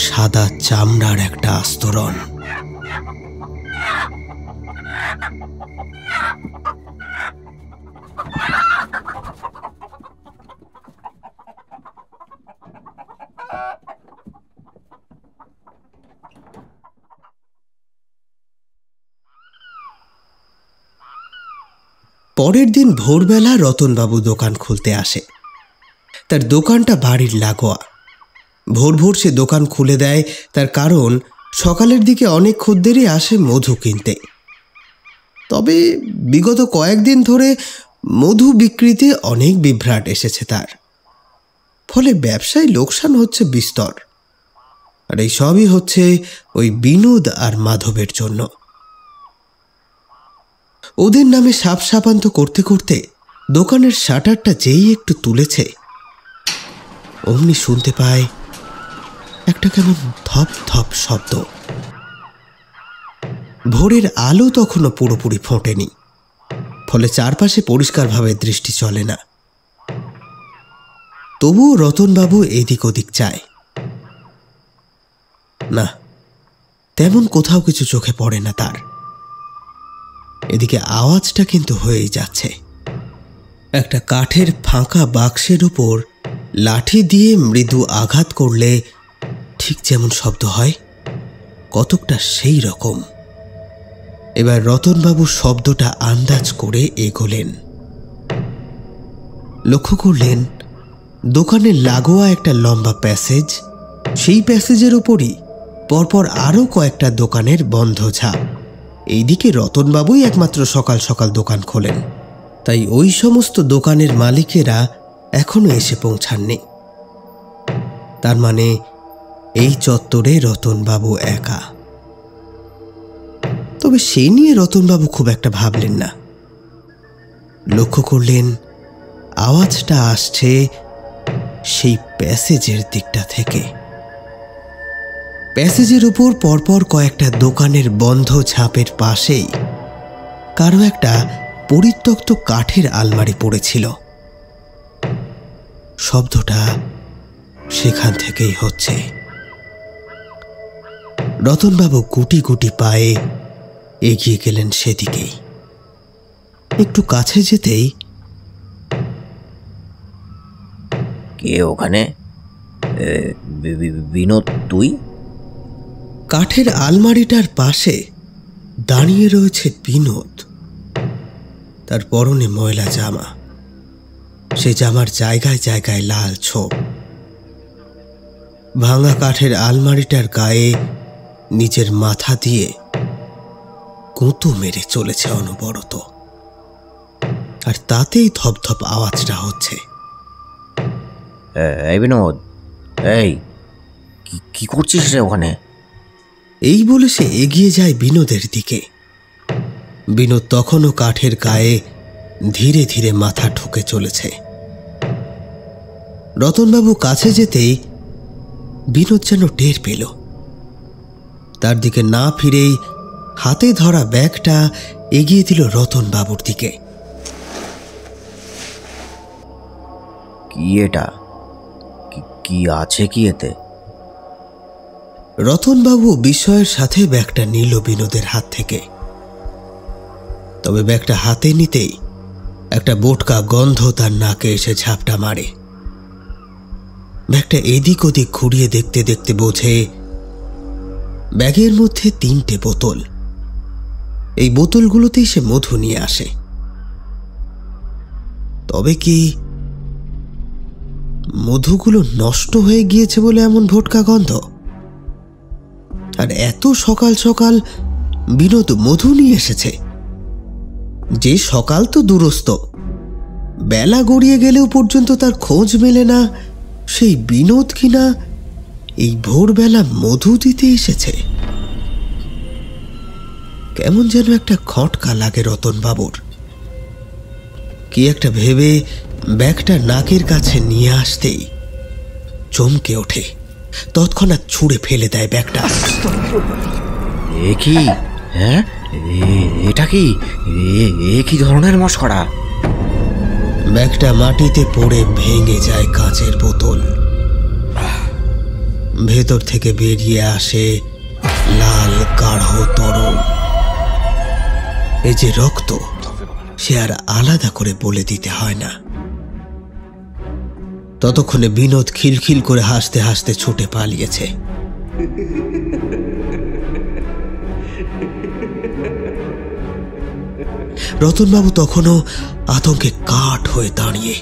সাদা চামড়ার একটা আস্তরণ। পরের দিন ভোরবেলা রতনবাবু দোকান খুলতে আসে। তার দোকানটা বাড়ির লাগোয়া। ভোর ভোর সে দোকান খুলে দেয়, তার কারণ সকালের দিকে অনেক খদ্দেরই আসে মধু কিনতে। তবে বিগত কয়েকদিন ধরে মধু বিক্রিতে অনেক বিভ্রাট এসেছে তার, ফলে ব্যবসায় লোকসান হচ্ছে বিস্তর। আর এই সবই হচ্ছে ওই বিনোদ আর মাধবের জন্য। ওদের নামে সাপ সাপান্ত করতে করতে দোকানের শাটারটা যেই একটু তুলেছে, অমনি শুনতে পায় একটা কেমন ধপ ধপ শব্দ। ভোরের আলো তখনও পুরোপুরি ফোটেনি, ফলে চারপাশে পরিষ্কারভাবে দৃষ্টি চলে না। তবুও রতনবাবু এদিক ওদিক চায় না, তেমন কোথাও কিছু চোখে পড়ে না তার। এদিকে আওয়াজটা কিন্তু হয়েই যাচ্ছে। একটা কাঠের ফাঁকা বাক্সের উপর লাঠি দিয়ে মৃদু আঘাত করলে ঠিক যেমন শব্দ হয়, কতকটা সেই রকম। এবার রতনবাবু শব্দটা আন্দাজ করে এগোলেন। লক্ষ্য করলেন দোকানের লাগোয়া একটা লম্বা প্যাসেজ, সেই প্যাসেজের উপরই পরপর আরও কয়েকটা দোকানের বন্ধ ঝাঁপ। এইদিকে রতনবাবুই একমাত্র সকাল সকাল দোকান খোলেন, তাই ওই সমস্ত দোকানের মালিকেরা এখনো এসে পৌঁছাননি। তার মানে এই চত্বরে রতনবাবু একা। তবে সেই নিয়ে রতনবাবু খুব একটা ভাবলেন না। লক্ষ্য করলেন আওয়াজটা আসছে সেই প্যাসেজের দিকটা থেকে। প্যাসেজের উপর পরপর কয়েকটা দোকানের বন্ধ ঝাঁপের পাশেই কারো একটা পরিত্যক্ত কাঠের আলমারি পড়েছিল। শব্দটা সেখান থেকেই হচ্ছে। রতনবাবু গুটি গুটি পায়ে এগিয়ে গেলেন সেদিকেই। একটু কাছে যেতেই, কে ওখানে? বিনোদ তুই? কাঠের আলমারিটার পাশে দাঁড়িয়ে রয়েছে বিনোদ। তার পরনে ময়লা জামা, সে জামার জায়গায় জায়গায় লাল ছোপ। ভাঙা কাঠের আলমারিটার গায়ে নিজের মাথা দিয়ে গুঁতো মেরে চলেছে অনবরত, আর তাতেই ধপধপ আওয়াজটা হচ্ছে। এই বিনোদ, এই কি করছিস রে ওখানে? এই বলে সে এগিয়ে যায় বিনোদের দিকে। বিনোদ তখনও কাঠের গায়ে ধীরে ধীরে মাথা ঠুকে চলেছে। রতনবাবু কাছে যেতেই বিনোদ যেন টের পেল। তার দিকে না ফিরেই হাতে ধরা ব্যাগটা এগিয়ে দিল রতনবাবুর দিকে। কি এটা? কি আছে কি এতে? রতনবাবু বিস্ময়ের সাথে ব্যাগটা নিল বিনোদের হাত থেকে। তবে ব্যাগটা হাতে নিতেই একটা বোটকা গন্ধ তার নাকে এসে ঝাপটা মারে। ব্যাগটা এদিক ওদিক ঘুরিয়ে দেখতে দেখতে বোঝে ব্যাগের মধ্যে 3টে বোতল। এই বোতলগুলোতেই সে মধু নিয়ে আসে। তবে কি মধুগুলো নষ্ট হয়ে গিয়েছে বলে এমন ভোটকা গন্ধ? আর এত সকাল সকাল বিনোদ মধু নিয়ে এসেছে? যে সকাল তো দূরস্থ, বেলা গড়িয়ে গেলেও পর্যন্ত তার খোঁজ মেলে না, সেই বিনোদ কিনা এই ভোরবেলা মধু দিতে এসেছে। কেমন যেন একটা খটকা লাগে রতনবাবুর। কি একটা ভেবে ব্যাগটা নাকের কাছে নিয়ে আসতেই চমকে ওঠে, তৎক্ষণাৎ ছুঁড়ে ফেলে দেয় ব্যাগটা। এ কি? হ্যাঁ, এটা কি? এ কি ধরনের মশকরা? ব্যাগটা মাটিতে পড়ে ভেঙে যায় কাঁচের বোতল। ভেতর থেকে বেরিয়ে আসে লাল গাঢ় তরল। এই যে রক্ত, সে আর আলাদা করে বলে দিতে হয় না। ততক্ষণে বিনোদ খিলখিল করে হাসতে হাসতে ছুটে পালিয়েছে। রতনবাবু তখনও আতঙ্কে কাঠ হয়ে দাঁড়িয়ে।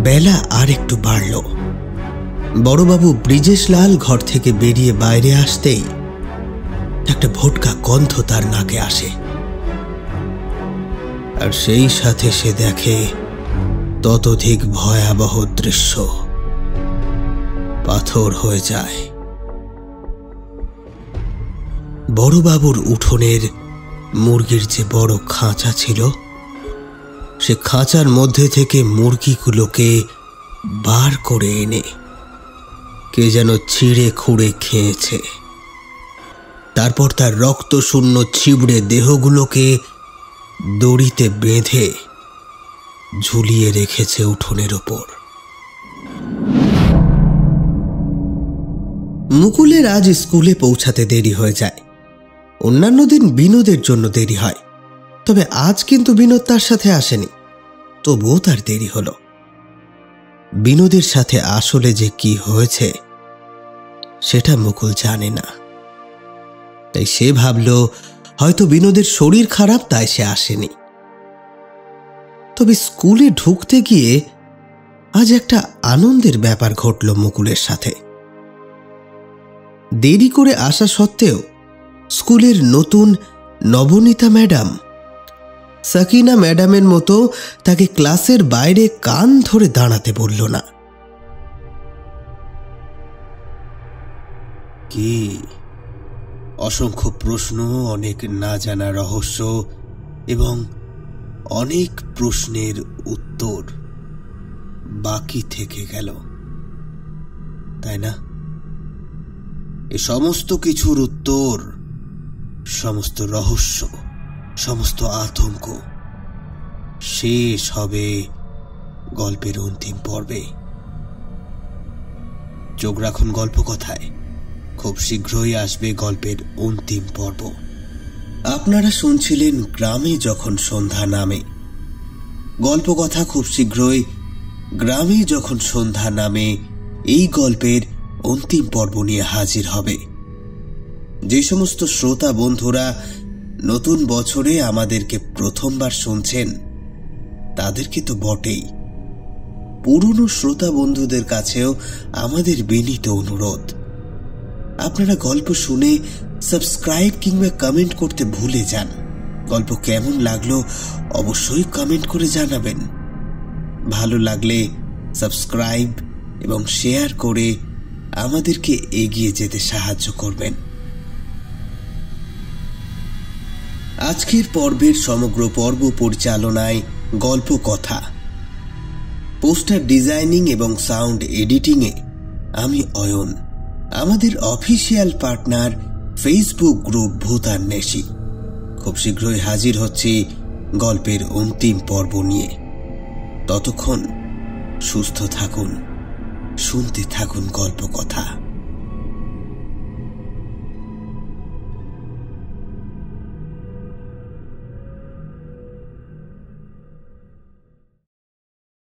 বেলা আর একটু বাড়ল। বড়বাবু ব্রিজেশ লাল ঘর থেকে বেরিয়ে বাইরে আসতেই একটা ভোটকা গন্ধ তার নাকে আসে। আর সেই সাথে সে দেখে ততোধিক ভয়াবহ দৃশ্য। পাথর হয়ে যায়। বড়বাবুর উঠোনের মুরগির যে বড় খাঁচা ছিল, সে খাঁচার মধ্যে থেকে মুরগিগুলোকে বার করে এনে কে যেন ছিঁড়ে খুঁড়ে খেয়েছে। তারপর তার রক্তশূন্য ছিবড়ে দেহগুলোকে দড়িতে বেঁধে ঝুলিয়ে রেখেছে উঠোনের ওপর। মুকুলের আজ স্কুলে পৌঁছাতে দেরি হয়ে যায়। অন্যান্য দিন বিনোদের জন্য দেরি হয়, তবে আজ কিন্তু বিনোদ তার সাথে আসেনি, তবুও তার দেরি হলো। বিনোদের সাথে আসলে যে কি হয়েছে সেটা মুকুল জানে না। তাই সে ভাবল হয়তো বিনোদের শরীর খারাপ, তাই সে আসেনি। তবে স্কুলে ঢুকতে গিয়ে আজ একটা আনন্দের ব্যাপার ঘটল মুকুলের সাথে। দেরি করে আসা সত্ত্বেও স্কুলের নতুন নবনীতা ম্যাডাম সাকিনা ম্যাডামের মতো তাকে ক্লাসের বাইরে কান ধরে দাঁড়াতে বলল না। কি অসংখ্য প্রশ্ন, অনেক না জানা রহস্য এবং অনেক প্রশ্নের উত্তর বাকি থেকে গেল, তাই না? এ সমস্ত কিছুর উত্তর, সমস্ত রহস্য, সমস্ত আতঙ্ক শেষ হবে গল্পের অন্তিম পর্বে। চোখ রাখুন গল্প কথায়, খুব শীঘ্রই আসবে গল্পের অন্তিম পর্ব। আপনারা শুনছিলেন গ্রামে যখন সন্ধ্যা নামে। গল্প কথা খুব শীঘ্রই গ্রামে যখন সন্ধ্যা নামে এই গল্পের অন্তিম পর্ব নিয়ে হাজির হবে। যে সমস্ত শ্রোতা বন্ধুরা নতুন বছরে আমাদেরকে প্রথমবার শুনছেন তাদেরকে তো বটেই, পুরনো শ্রোতা বন্ধুদের কাছেও আমাদের বিনীত অনুরোধ, আপনারা গল্প শুনে সাবস্ক্রাইব কিংবা কমেন্ট করতে ভুলে যান। গল্প কেমন লাগলো অবশ্যই কমেন্ট করে জানাবেন। ভালো লাগলে সাবস্ক্রাইব এবং শেয়ার করে আমাদেরকে এগিয়ে যেতে সাহায্য করবেন। আজকের পর্বের সমগ্র পর্ব পরিচালনায় গল্প কথা, পোস্টার ডিজাইনিং এবং সাউন্ড এডিটিংয়ে আমি অয়ন। আমাদের অফিসিয়াল পার্টনার ফেসবুক গ্রুপ ভূতান্বেষী। খুব শীঘ্রই হাজির হচ্ছি গল্পের অন্তিম পর্ব নিয়ে। ততক্ষণ সুস্থ থাকুন, শুনতে থাকুন গল্প কথা।